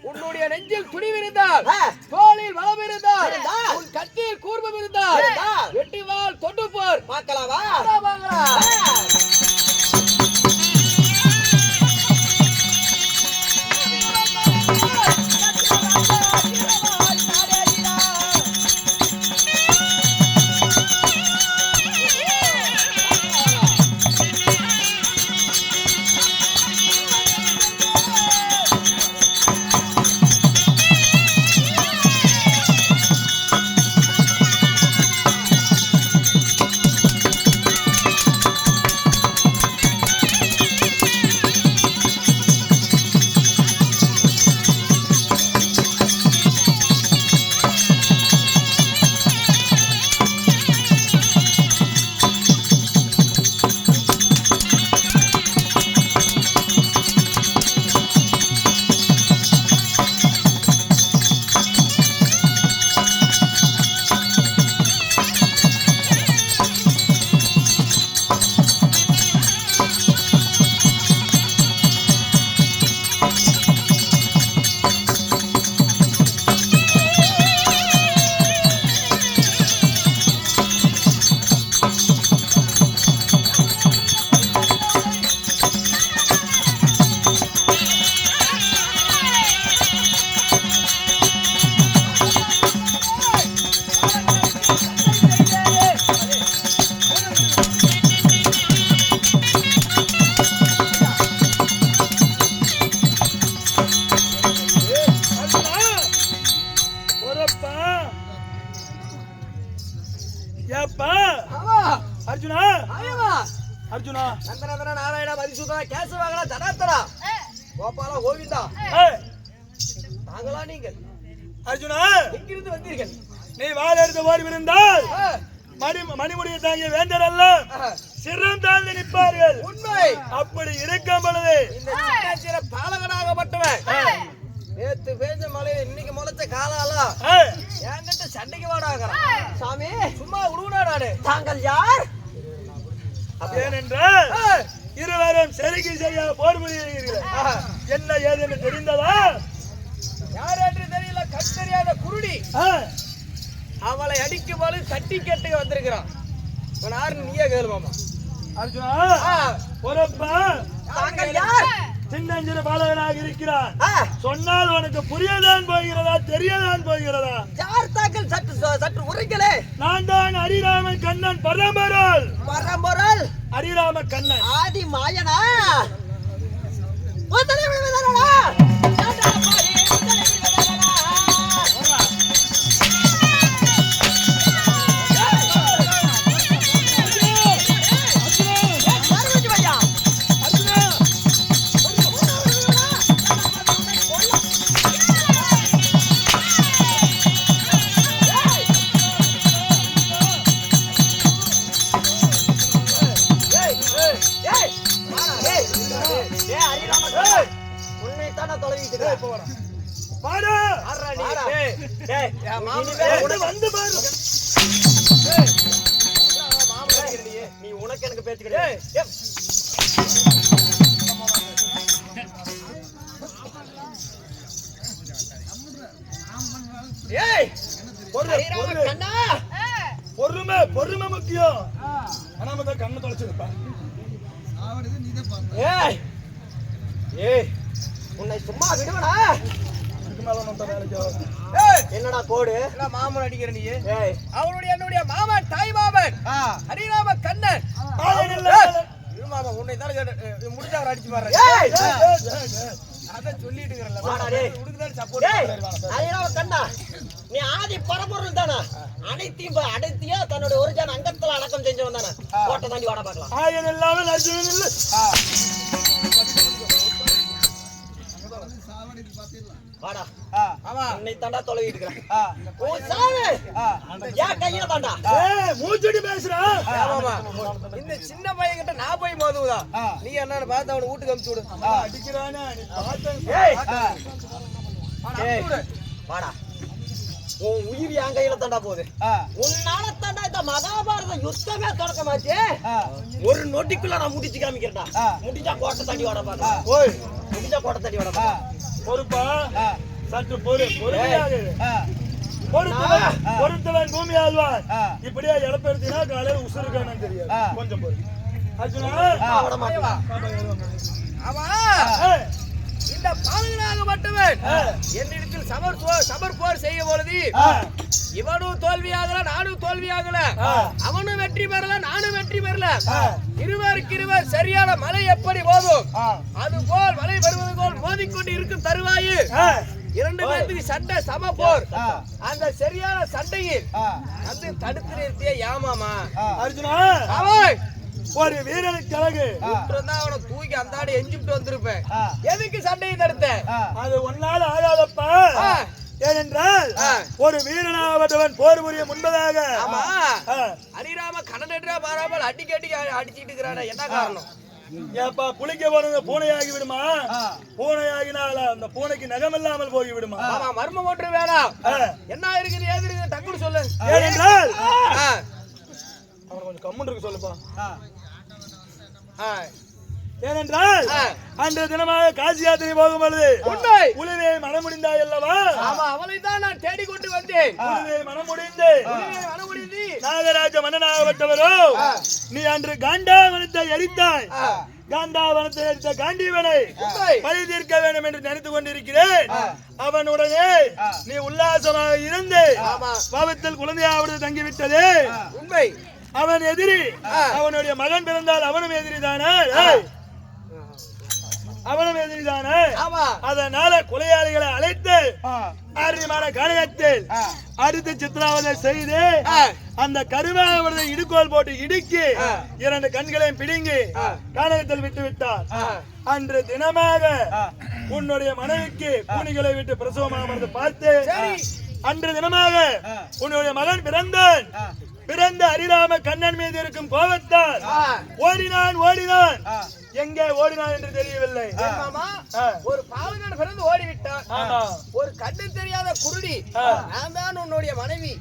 A: உன்னுடைய நெஞ்சில் துணிவு இருந்தால், தோளில் வளம் இருந்தால், உன் கத்தியில் கூர்மம் இருந்தால் வெட்டிவாள் தொட்டு போர். பார்க்கலாமா? நந்தனந்தன நாராயண மதிசூதன கேசவாகல ஜனார்த்தனா கோபாலா கோவிந்தா தாங்களா நீங்கள்
B: அர்ஜுனா
A: எங்கிருந்து வந்தீர்கள்?
B: நீ வாள் எடுத்து ஓடி விழுந்தால் மணிமுடியை தாங்கிய வேந்தர் எல்லாம் சிறம் தாழ்ந்து நிற்பார்கள்.
A: உண்மை.
B: அப்படி இருக்கும் பொழுது
A: இந்த சின்ன சின்ன பாலகனாகப்பட்டவன் நேத்து பேஞ்ச மலையில இன்னைக்கு முளைச்ச காலாலா என்கிட்ட சண்டைக்கு வாடாகிறான். சாமி சும்மா விடுவா நானு. தாங்கள் யார்?
B: ஏனென்றால் இருவரும் சரிக்கு சரியா போர் புரிகிறீர்கள். என்ன ஏதென்று தெரிந்ததா?
A: யார் என்று தெரியல. கண் தெரியாத குருடி அவளை அடிக்கும் போது தட்டி கேட்டு வந்திருக்கிறான். இவன் யாருன்னு நீயே கேளு மாமா.
B: அர்ஜுனா பொறுப்பா
A: தாங்கள் யார்?
B: சின்னஞ்சிறு பாலகனாக இருக்கிறான். சொன்னால் உனக்கு புரியதான் போகிறதா தெரியதான் போகிறதா?
A: யார் தாங்கள்? சற்று உரைங்களே.
B: நான் தான் ஹரிராம கண்ணன் பரம்பொருள்.
A: பரம்பொருள்
B: ஹரிராம கண்ணன்
A: ஆதி மாயனா? நீ உனக்கு எனக்கு பேச்சு கிடையாது.
B: பொறுமை பொறுமை முக்கியம். கண்ணு தொலைச்சிருப்பான்.
A: உன்னை சும்மா விடுவனா? என்னடா கோடு? மாமன் அடிக்கிற நீ. அவனுடைய என்னுடைய மாமன் தாய் மாமன் ஹரிராம கண்ணன். மாமா உன்னை தான் முடிஞ்ச அவர் அடிச்சு பாரு. அதான் சொல்லிட்டு கண்ணா, நீ ஆதி பரம்பொருள் தானா? அனைத்தியா தன்னுடைய ஒரு ஜன அங்கத்துல அடக்கம் செஞ்சவன் தானே. கோட்டை தாண்டி வாட பாக்கலாம்.
B: ஆயன் இல்லாமல் அர்ஜுனன் இல்லை.
A: வாடா. ஆமா என்னை தாண்டா தொலைவிட்டு இருக்கறேன். ஓ சாவே. யா கையில தாண்டா.
B: மூச்சடி பேசுறா.
A: ஆமாமா. இந்த சின்ன பையன் கிட்ட நான் போய் மோதுவதா? நீ என்னன்னு பார்த்து அவனை வீட்டுக்கு அனுப்பிச்சு விடு.
B: அடிக்குறானே நீ பாத்து.
A: ஏய். வாடா. உன் உயிர் என் கையில தாண்டா போகுது. உன்னால தாண்டா இந்த மகாபாரத யுத்தமே தொடக்கமாச்சு. ஒரு நொடிக்குள்ள நான் முடிச்சு காமிக்கிறேன்டா. முடிஞ்சா கோட்டை தாண்டி வாட பாக்கலாம். ஓய் முடிஞ்சா கோட்டை தாண்டி வாட பாக்கலாம்.
B: பொறுப்பா சற்று பொறுமையாக பொறுத்தவன் பூமி ஆழ்வார். இப்படியா இழப்பெடுத்தினா காலையில் உசுருக்கானு தெரியாது. கொஞ்சம் பொறு அர்ஜுனா. இந்த பாலகனாகப்பட்டவன் என்னிடத்தில் சமர் போர் செய்ய பொழுது இவனும் தோல்வியாகல, நானும் தோல்வியாகல. அவனும் வெற்றி பெறல, நானும் வெற்றி பெறல. இருவர் சரியான மலை எப்படி போதும் அது போல் மலை வருவது போல் மோதிக்கொண்டு இருக்கும் தருவாயு இரண்டு பேருக்கு சண்டை சம போர். அந்த சரியான சண்டையில் வந்து தடுத்து நிறுத்திய யாமாமா அர்ஜுனா.
A: அவன்
B: ஒரு வீரனுக்கு அழகு
A: அவனை தூக்கி அந்தாடி எஞ்சிட்டு வந்திருப்பேன். எதுக்கு சண்டையை தடுத்த?
B: அது ஒன்னால ஆகாதப்பா. ஏனென்றால் ஒரு வீரனாகப்பட்டவன் போர் புரிய முன்பதாக
A: ஹரிராம கண்ணனென்றா பாராமல் அடிச்சிட்டு இருக்கிறான. என்ன காரணம்?
B: ஏப்பா புளிக்க போனது பூனையாகி விடுமா? பூனையாகினால அந்த பூனைக்கு நகம் இல்லாமல் போய் விடுமா?
A: மர்மம் ஒன்று வேணாம். என்ன இருக்குது ஏது இருக்குது டக்குனு சொல்லு.
B: ஏனென்றால் அவன் கொஞ்சம் கம்முன்னு இருக்கு சொல்லுப்பா. ஏனென்றால் அன்று தினமாக காசி யாத்திரை போகும் பொழுது உளிவை மனம் முடிந்தாய் அல்லவா?
A: அவளை தான் நான் தேடிக்கொண்டு வந்தேன்.
B: உளிவை மனம் முடிந்து நாகராஜ மன்னனாகப்பட்டவரோ நீ அன்று காண்டாவனத்தை எரித்தாய். காண்டாவனத்தை எரித்த காண்டீவனை பழி தீர்க்க வேண்டும் என்று நினைத்துக் கொண்டிருக்கிறேன். அவனுடனே நீ உல்லாசமாக இருந்து பாவத்தில் குழந்தையாவது தங்கிவிட்டது
A: உண்மை.
B: அவன் எதிரி. அவனுடைய மகன் பிறந்தால் அவனும் எதிரிதானே? அவனும் எதிரிதானே? அதனால கொலையாளிகளை அழைத்து ஆரியமான காலகத்தில் அடுத்து சித்திராவதை செய்து அந்த கருவாவதை இடுக்கோல் போட்டு இடுக்கி 2 கண்களையும் பிடுங்கி காலகத்தில் விட்டு விட்டார். அன்று தினமாக உன்னுடைய மனைவிக்கு கூனிகளை விட்டு பிரசவமாக பார்த்து அன்று தினமாக உன்னுடைய மகன் பிறந்தான். பிறந்த ஹரிராம கண்ணன் மீது இருக்கும் கோபத்தால் ஓடினான். எங்கே ஓடினான் என்று தெரியவில்லை.
A: ஒரு பாலகன் பிறந்து ஓடிவிட்டான். ஒரு கண்ணு தெரியாத குருடி நான் தான் உன்னுடைய மனைவி,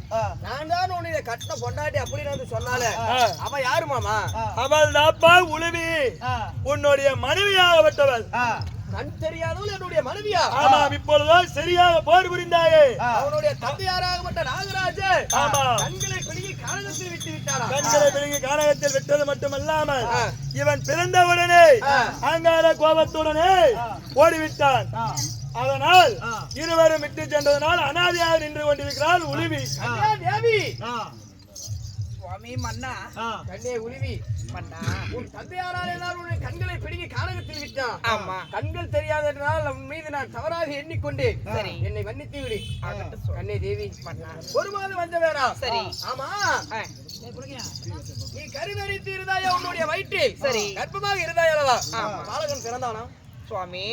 A: நான் தான் உன்னுடைய கட்ட பொண்டாட்டி அப்படின்னு சொன்னால அவ யாரு மாமா?
B: அவள் தாப்பா உழுவி உன்னுடைய மனைவியாகப்பட்டவள்.
A: கண் தெரியாதவள் என்னுடைய மனைவியா?
B: ஆமாம். இப்பொழுதுதான் சரியாக போர் புரிந்தாயே.
A: அவனுடைய தந்தையாராகப்பட்ட நாகராஜர் கண்களை பிடுங்கி கானகத்தில் விட்டு விட்டாரா?
B: கண்களை பிடுங்கி கானகத்தில் விட்டது மட்டுமல்லாமல் இவன் பிறந்தவுடனே அங்கார கோபத்துடனே ஓடிவிட்டான். அதனால் இருவரும் விட்டு சென்றதனால் அனாதையாக நின்று கொண்டிருக்கிறாள் உழுவி.
A: சுவாமி மன்னா, கண்ணே உழுவி மன்னா, உன் தந்தையாரால் உன்னுடைய கண்களை பிடுங்கி கானகத்தில் விட்டான். ஆமா, கண்கள் தெரியாதனால் உன் மீது நான் தவறாக எண்ணிக்கொண்டு என்னை மன்னித்து விடு. கண்ணே தேவி மன்னா, ஒரு மாதம் வந்த வேணாம். சரி. ஆமா, நீ கருதரித்து இருந்தாயா உன்னுடைய வயிற்றில்? சரி. கர்ப்பமாக இருந்தாயல்லவா? பாலகன் பிறந்தானா? சுவாமி,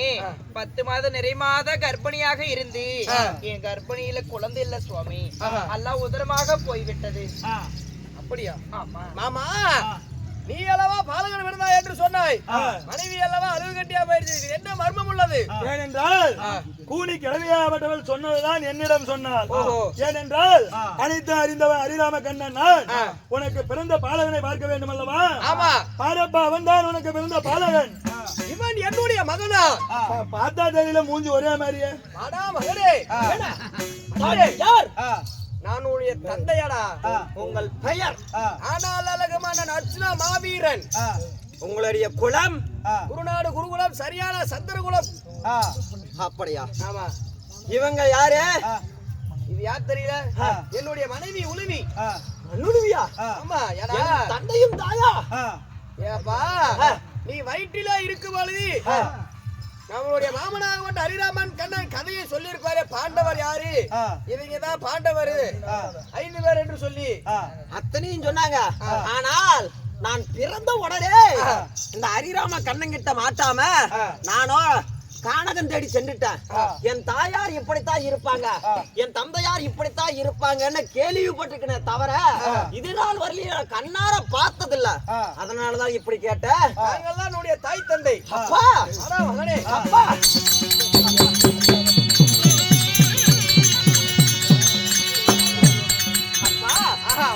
A: 10 மாத நிறைமாத கர்ப்பிணியாக இருந்து என் கர்ப்பிணியில குழந்தை இல்ல சுவாமி. எல்லாம் உதரமாக போய்விட்டது. அப்படியா? ஆமா. மாமா, நீ அல்லவா பாலகன் பிறந்தா என்று சொன்னாய், மனைவி அல்லவா அழுவு கட்டியா போயிருச்சு. என்ன மர்மம் உள்ளது?
B: ஏனென்றால் கூலி கிழவியாகப்பட்டவள் சொன்னதுதான் என்னிடம் சொன்னாள். ஏனென்றால் அனைத்து அறிந்தவன் ஹரிராம கண்ணன் உனக்கு பிறந்த பாலகனை பார்க்க வேண்டும் அல்லவா? ஆமா. பாரப்பா, அவன் தான் உனக்கு பிறந்த பாலகன்.
A: இவன் என்னுடைய மகனா?
B: பார்த்தா தெரியல, மூஞ்சி ஒரே மாதிரியே.
A: யார்? நான் உன்னுடைய தந்தையடா. உங்கள் பெயர்? ஆனால் அழகமான அர்ச்சுனா மாவீரன். உங்களுடைய குலம்? குருநாடு குருகுலம், சரியான சந்திரகுலம். அப்படியா? ஆமா. இவங்க யாரு? இது யார் தெரியல? என்னுடைய மனைவி உழுவி. உழுவியா? ஆமா. தந்தையும் தாயா? ஏப்பா, நீ வயிற்றில இருக்கும் பொழுது நம்மளுடைய மாமனாகப்பட்ட ஹரிராமன் கண்ணன் கதையை சொல்லி இருப்பாரு. பாண்டவர் யாரு? இவங்கதான் பாண்டவர் 5 பேர் என்று சொல்லி
C: அத்தனையும் சொன்னாங்க. ஆனால் நான் பிறந்த உடனே இந்த ஹரிராம கண்ணன் கிட்ட மாட்டாம நானும் கானகம் தேடி சென்றுட்டேன். என் தாயார் இப்படித்தான் இருப்பாங்க, என் தந்தையார் இப்படித்தான் இருப்பாங்கன்னு கேள்விப்பட்டிருக்கேனே தவிர இது நாள் வரலையும் கண்ணார பார்த்ததில்ல. அதனாலதான் இப்படி கேட்டேன்.
A: நாங்கள்தான் என்னுடைய தாய் தந்தை.
C: அப்பா,
A: மகனே,
C: அப்பா,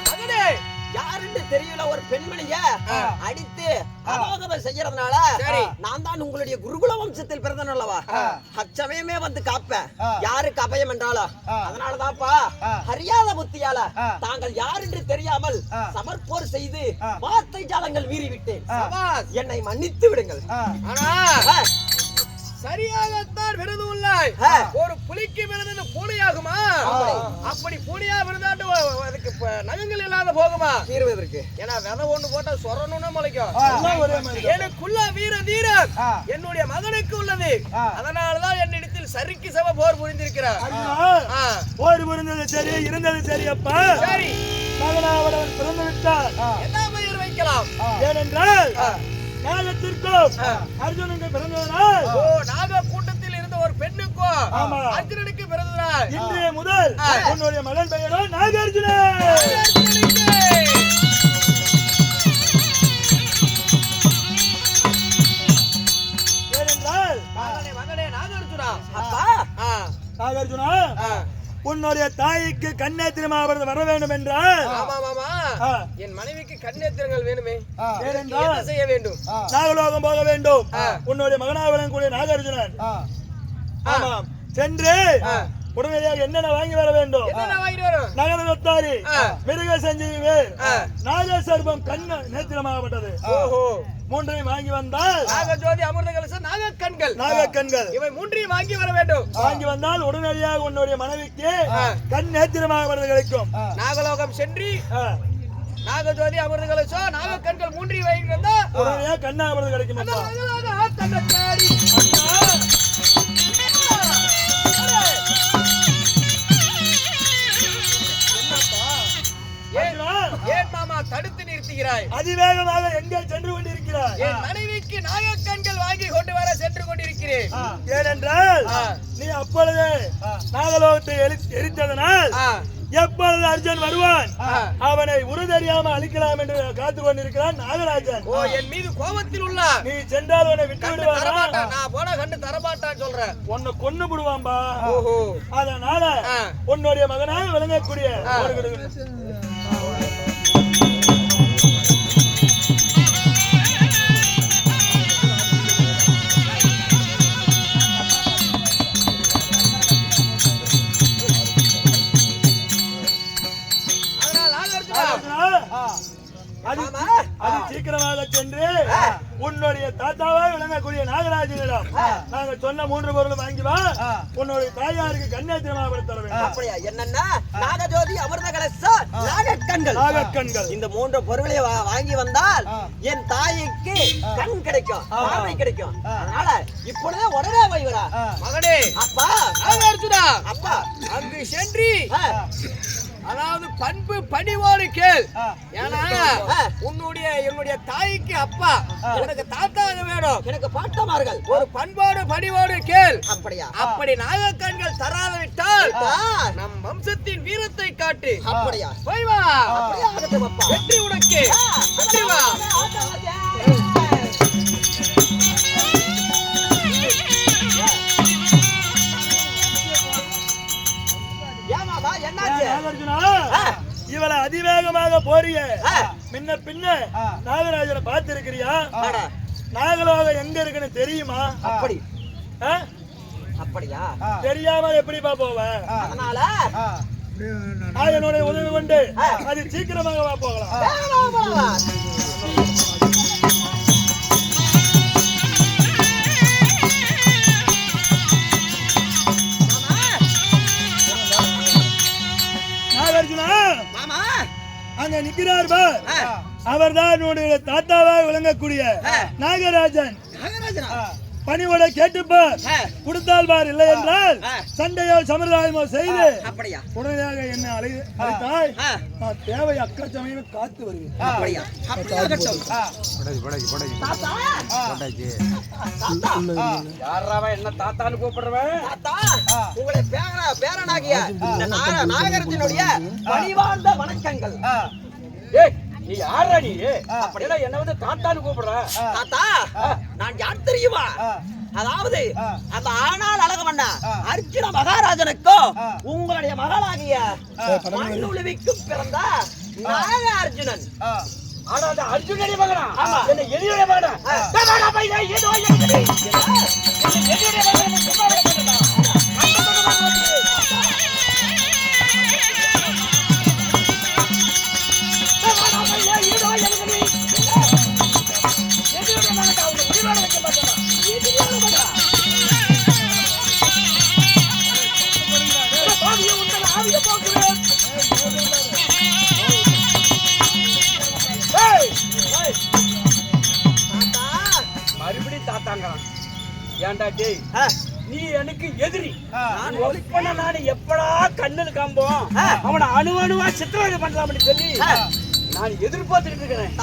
A: மகனே,
C: யாருன்னு தெரியல ஒரு பெண்மணிய அடித்து அலோகவம் செய்யறதுனால நான் தான் உங்களுடைய குருகுல வம்சத்தில் பிறந்தேன் அல்லவா? அச்சமயமே வந்து காப்பேன் யாருக்கு அபயம் என்றாலும். அதனாலதான்ப்பா அறியாத புத்தியால தாங்கள் யார் என்று தெரியாமல் சமர்ப்போர் செய்து வார்த்தை ஜாலங்கள் மீறிவிட்டேன். என்னை மன்னித்து விடுங்கள்.
A: சரியாகத்தான் விருது உள்ளாய். ஒரு புலிக்கு விருது பூனையாகுமா? அப்படி பூனையா விருந்தாண்டு அதுக்கு நகங்கள் இல்லாத போகுமா
C: தீர்வதற்கு?
A: ஏன்னா விதை ஒண்ணு போட்டா சொரணும்னு முளைக்கும். எனக்குள்ள வீர தீரம் என்னுடைய மகனுக்கு உள்ளது. அதனாலதான் என்னிடத்தில் சரிக்கு சம போர் புரிந்திருக்கிறார்.
B: போர் புரிந்தது சரி, இருந்தது சரி. அப்பா,
A: சரி,
B: மகனாவன் பிறந்து விட்டார்.
A: என்ன பெயர் வைக்கலாம்?
B: ஏனென்றால் நாகத்திற்கும் அர்ஜுனுக்கு பிறந்ததனால்
A: நாக கூட்டத்தில் இருந்த ஒரு பெண்ணுக்கும் அர்ஜுனனுக்கு பிறந்ததனால்
B: இன்றைய முதல் உன்னுடைய மகன் பெயரோ நாகார்ஜுனன். ஏனென்றால்
A: மகனே நாகார்ஜுனா,
B: அப்பா நாகார்ஜுனா, உன்னுடைய தாய்க்கு கண்ணேத்திரமாவது வர வேண்டும் என்றால்
A: என் மனைவிக்கு கண்ணேத்திரங்கள் வேணுமே.
B: ஏனென்றால்
A: செய்ய வேண்டும்,
B: நாகலோகம் போக வேண்டும். உன்னுடைய மகனாவன் கூடிய நாகார்ஜுனன் ஆமாம் சென்று உடனடியாக என்னென்ன வாங்கி வர வேண்டும்? நகரத்தாரி, மிருக சஞ்சீவி, நாகசர்பம், கண்ண நேத்திரமாகப்பட்டது. மூன்றையும் வாங்கி வந்தால்
A: நாகஜோதி, அமிர்த கலசம், நாகக்கண்கள், இவை மூன்றையும் வாங்கி வர வேண்டும்.
B: வாங்கி வந்தால் உடனடியாக உன்னுடைய மனைவிக்கு கண் நேத்திரமாகப்பட்டது கிடைக்கும்.
A: நாகலோகம் சென்று நாகஜோதி, அமிர்த கலசம், நாகக்கண்கள் மூன்றையும் வாங்கி வந்தா
B: உடனடியாக கண்ணாகப்பட்டது கிடைக்கும். நாகலோகத்தை எரித்ததனால் எப்பொழுது அர்ஜுன் வருவான் அவனை உருதறியாம அழிக்கலாம் என்று காத்து கொண்டிருக்கிறான் நாகராஜன்.
D: ஓ, என் மீது கோபத்தில் உள்ளார்.
B: நீ சென்றால் உன்னை விட்டு விடுவாரா?
D: நான் போன கண்டு தரமாட்டான்னு சொல்றேன்.
B: உன்னை கொன்னு விடுவான்பா.
D: ஓஹோ,
B: அதனால உன்னுடைய மகனாக விளங்கக்கூடிய அது சீக்கிரமாக சென்று உன்னுடைய தாத்தாவா விளங்கக்கூடிய நாகராஜனிடம் நாங்க சொன்ன 3 பொருள் வாங்கி வா. உன்னுடைய தாயாருக்கு கன்னியாத்திரமாக தர வேண்டும்.
C: அப்படியா? என்னன்னா நாகஜோதி, அமிர்த கலசம், நாகக்கண்கள். இந்த 3 பொருளை வாங்கி வந்தால் என் தாய்க்கு கண் கிடைக்கும், பார்வை கிடைக்கும். அதனால இப்பொழுதே உடனே போய்வரா
D: மகனே.
C: அப்பா
D: நாகார்ஜுனா,
C: அப்பா
D: அங்கு சென்று அதாவது பண்பு பணிவோடு கேள். ஏன்னா என்னுடைய தாய்க்கு அப்பா, எனக்கு தாத்தாக வேணும்,
C: எனக்கு பாட்டமார்கள்.
D: ஒரு பண்போடு பணிவோடு கேள்.
C: அப்படியா?
D: அப்படி நாகக்கண்கள் தராத விட்டால் நம் வம்சத்தின் வீரத்தை காட்டு.
C: அப்படியா?
D: போய் வா.
C: அப்படியா? ஆகட்டும் அப்பா.
D: வெற்றி உனக்கு. வெற்றி வா.
B: இவளை அதிவேகமாக போறிய முன்ன பின்ன நாகராஜனை பார்த்திருக்கிறியா? நாகலோகம் எங்க இருக்குன்னு தெரியுமா?
C: அப்படி அப்படியா?
B: தெரியாம எப்படிப்பா போவ?
C: அதனால
B: என்னுடைய உதவி கொண்டு அது சீக்கிரமாக போகலாம். அங்க நிக்கிறார் பார், அவர்தான் உன்னுடைய தாத்தாவாக விளங்கக்கூடிய நாகராஜன். பணிவோட கேட்டுப்பார், கொடுத்தால் பார், இல்லை என்றால் சண்டையோ சம்பிரதாயமோ செய்து உடனடியாக என்ன அழைத்தாய் நான் தேவை அக்கச்சமையும் காத்து வருவேன்.
D: என்ன தாத்தான்னு கூப்பிடுறவன்?
C: உங்களை பேரனாகிய நாகராஜனுடைய பணிவார்ந்த வணக்கங்கள்.
D: நீ யாரா? நீ என்ன வந்து தாத்தான்னு கூப்பிடுற?
C: தாத்தா, நான் யார் தெரியுமா? அதாவது அந்த ஆனாள் அழகவண்ணா அர்ஜுன மகாராஜனுக்கும் உங்களுடைய மகளாகிய மண்ணுளவிக்கும் பிறந்த நாகார்ஜுனன்.
D: ஆனா அந்த அர்ஜுனனுடைய மகனா? என்ன எலியுடைய மகனா? ஏதோ மறுபடியும் தாத்தாங்கிறான். ஏன்டா டேய், நீ எனக்கு எதிரி. நான் எப்படா கண்ணில் காம்போம் அவனை அணுவா சித்திரவதை பண்றான்னு சொல்லி நான் எதிர்பார்த்துட்டு இருக்கிறேன்.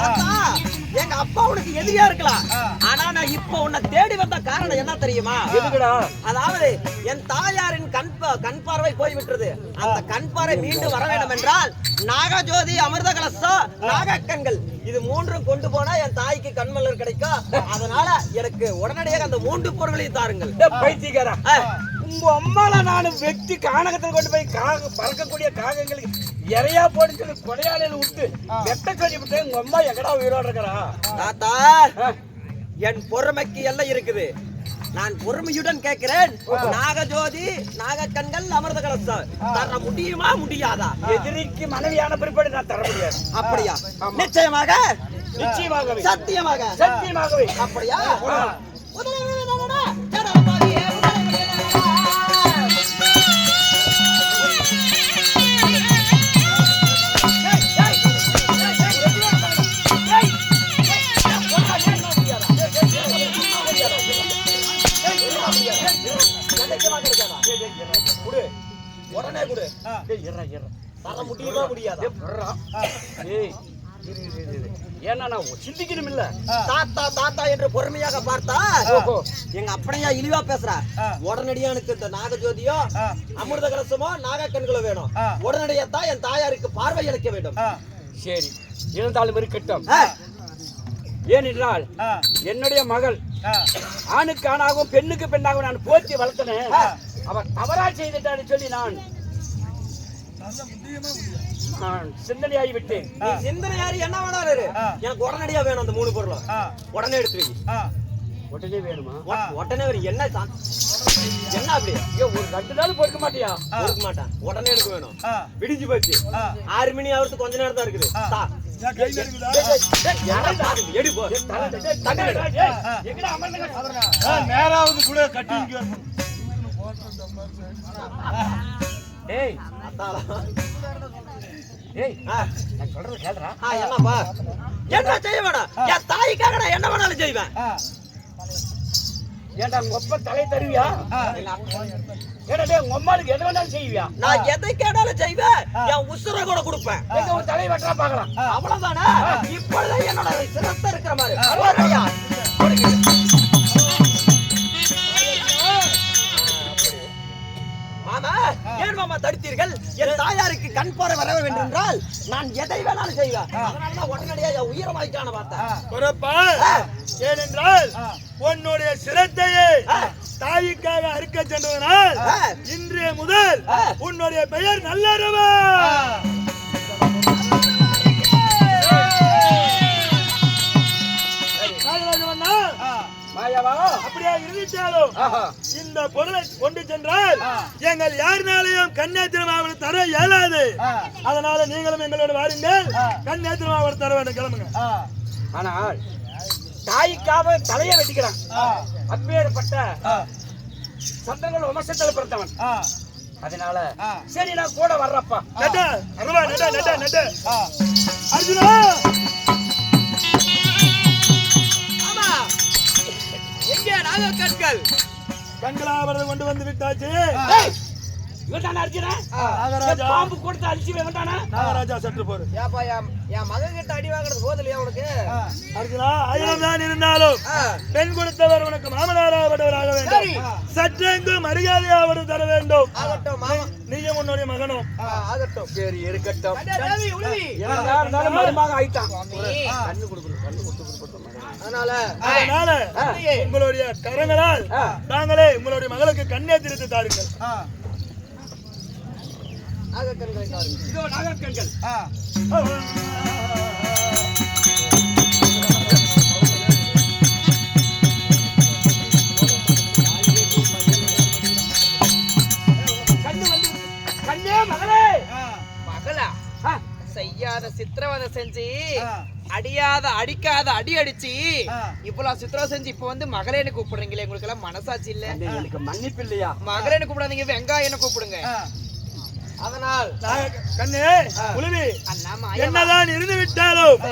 C: எங்க அப்பா உனக்கு எதிரியா இருக்கலாம், ஆனா நான் இப்ப உன்னை தேடி வந்த காரணம் என்ன தெரியுமா?
D: எதுக்குடா?
C: அதாவது என் தாயாரின் கண் பார்வை போய்விட்டது. அந்த கண் பார்வை மீண்டும் வர வேண்டும் என்றால் நாகஜோதி, அமிர்த கலசம், நாகக்கண்கள் இது 3 கொண்டு போனா என் தாய்க்கு கண்மலர் கிடைக்கும். அதனால எனக்கு உடனடியாக அந்த 3 பொருள்களையும் தாருங்கள்.
D: பைத்தியக்காரா, உங்க அம்மால நானு வெட்டி கானகத்தில் கொண்டு போய் பறக்கக்கூடிய காகங்களுக்கு இறையா போட்டு சொல்லி கொடையாளையில விட்டு வெட்ட சொல்லி விட்டு உங்க அம்மா எங்கடா உயிரோட இருக்கிறா?
C: தாத்தா, என் பொறுமைக்கு எல்லாம் இருக்குது. நான் பொறுமையுடன் கேட்கிறேன். நாகஜோதி, நாகக்கண்கள், அமிர்த கலசம் தர முடியுமா முடியாதா?
D: எதிரிக்கு மனைவியான பிற்பாடு நான் தர முடியாது.
C: அப்படியா? நிச்சயமாக,
D: நிச்சயமாகவே,
C: சத்தியமாக,
D: சத்தியமாகவே.
C: அப்படியா?
D: உடனே கொடு. தர முடியுமா முடியாதா? ஏன்னா நான் சிந்திக்கணும் இல்ல.
C: தாத்தா தாத்தா என்று பொறுமையாக பார்த்தா எங்க அப்பனையா இழிவா பேசுற. உடனடியா எனக்கு இந்த நாகஜோதியோ அமிர்த கலசமோ நாக கண்களோ வேணும். உடனடியா தான் என் தாயாருக்கு பார்வை அளிக்க வேண்டும்.
D: சரி, இருந்தாலும் இருக்கட்டும். ஏனென்றால் என்னுடைய மகள் ஆணுக்கு ஆணாகவும் பெண்ணுக்கு பெண்ணாகவும் நான் போற்றி வளர்த்தனேன். அவர் தவறா செய்துட்டான்னு சொல்லி நான் சிந்தனையாகி விட்டேன்.
C: நீ சிந்தனை யாரு என்ன வேணாலும் இரு. எனக்கு உடனடியா வேணும் அந்த 3 பொருளும். உடனே எடுத்து வை.
D: உடனே வேணுமா?
C: உடனே வரும். என்ன என்ன அப்படி
D: ஒரு 2 நாள் பொறுக்க மாட்டியா?
C: கொடுக்க மாட்டேன். உடனே எடுக்க வேணும். விடிஞ்சு போச்சு. 6 மணி ஆகுறதுக்கு கொஞ்ச நேரம் தான் இருக்குது. தா. எடு போ.
B: நேராவது கூட கட்டிங்க.
D: ஏய் ஏய், நான் சொல்றது கேளுடா.
C: என்னப்பா என்ன செய்ய வேணாம். என் தாய்க்காக நான் என்ன வேணாலும் செய்வேன்.
D: ஏன்டா உங்க அப்பா தலை தருவியா? ஏடா டேய், உங்க அம்மாளுக்கு எது வேணாலும் செய்வியா?
C: நான் எதை கேட்டாலும் செய்வேன். என் உசுரை கூட கொடுப்பேன்.
D: எங்க ஒரு தலை வெட்டா பார்க்கலாம்.
C: அவ்வளவுதானே. இப்பொழுது என்னோட சிரத்தை இருக்கிற மாதிரி அவ்வளவுதான்யா. மாமா, ஏன் மாமா தடுத்தீர்கள்? என் தாயாருக்கு கண் பார்வை வர வேண்டும் என்றால் நான் எதை வேணாலும் செய்வேன். அதனாலதான் உடனடியா என் உயிரை வாங்கிக்கான பார்த்தேன்.
B: ஏனென்றால் உன்னுடைய சிரத்தையை தாய்க்காக அறுக்க சென்றதனால் இன்றைய முதல் உன்னுடைய பெயர் நல்லறவா. அப்படியா இருந்துச்சாலும் இந்த பொருளை கொண்டு சென்றால் எங்கள் யாருனாலையும் கன்னியாத்திரமாவளம் தர இயலாது. அதனால நீங்களும் எங்களோட வாருங்கள். கன்னியாத்திரமாவளம் தர வேண்டும். கிளம்புங்க.
D: ஆனால் தாய்க்காக தலையை வெட்டிக்கிறான். அப்பேற்பட்ட சந்தங்கள் வம்சத்தில் பிறந்தவன். அதனால சரி, நான் கூட வர்றப்பா.
B: அர்ஜுனா,
A: எங்கே நாக கண்கள்?
B: கண்களாவது கொண்டு வந்து விட்டாச்சு.
D: பாம்பு கொடுத்து அழிச்சு வேண்டானா?
B: நாகராஜா சற்று போரு.
C: என் மகன் கிட்ட அடி வாங்குறது போதில்லையா உனக்கு?
B: அர்ஜுனா, 1000 தான் இருந்தாலும் பெண் கொடுத்தவர் உனக்கு மாமனாராக வேண்டும். சற்றெங்கு மரியாதையாவது தர வேண்டும். நீயும் உன்னுடைய மகனும்.
C: ஆகட்டும்.
D: சரி, இருக்கட்டும். மருமக ஆயிட்டான்.
C: அதனால
B: உங்களுடைய கரங்களால் தாங்களே உங்களுடைய மகளுக்கு கன்னியாத்திரத்தை தாருங்கள்.
D: இதோ நாகக்கண்கள். கண்ணே மகளே.
A: மகளா? செய்யாத சித்திரவதை செஞ்சு அடியாத அடிக்காத அடி அடிச்சு இவ்வளவு சித்திரம் செஞ்சு இப்ப வந்து மகளேன்னு கூப்பிடுறீங்களே, உங்களுக்கு எல்லாம் மனசாட்சி இல்ல?
D: எனக்கு மன்னிப்பு இல்லையா?
A: மகளேன்னு கூப்பிடாதீங்க, வெங்காயம் கூப்பிடுங்க.
C: அதனால்
B: கண்ணே உலுவி என்னதான் இருந்து விட்டாலும்,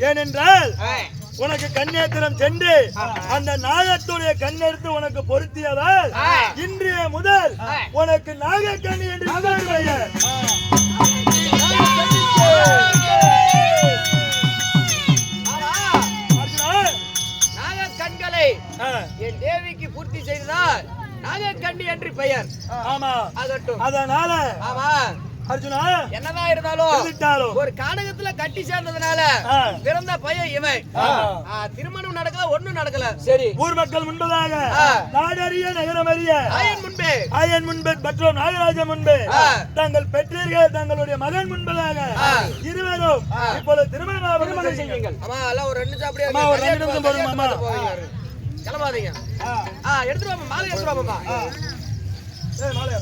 B: ஏனென்றால் உனக்கு கன்னியாத்திரம் சென்று அந்த நாகத்துடைய கண்ணெடுத்து உனக்கு பொருத்தியதால் இன்றைய முதல் உனக்கு நாகக்கண்ணி என்று பெயர்.
A: நாகக்கண்களை என் தேவிக்கு பூர்த்தி செய்ததால் நாகக்கண்ணி என்று பெயர்.
B: ஆமா,
A: ஆகட்டும்.
B: அதனால
A: ஆமா
B: அர்ஜுனா,
A: என்னதான் இருந்தாலும் ஒரு கானகத்துல கட்டி சேர்ந்ததுனால பிறந்த பையன் இவன். திருமணம் நடக்கல, ஒண்ணும் நடக்கல.
B: சரி, ஊர் மக்கள் முன்பதாக நாடறிய நகரமறிய ஆயன் முன்பே மற்றும் நாகராஜன் முன்பே தங்கள் பெற்றீர்கள் தங்களுடைய மகன் முன்பதாக இருவரும் இப்போது திருமணம் செய்யுங்கள்.
C: ஆமா, எல்லாம் ஒரு 2 நிமிஷம் அப்படியே
B: ஒரு 2 நிமிஷம் போடுங்க மாமா.
C: கிளம்பாதீங்க. எடுத்துட்டு வாமா, மாலை எடுத்துட்டு வாமா.
B: மாலை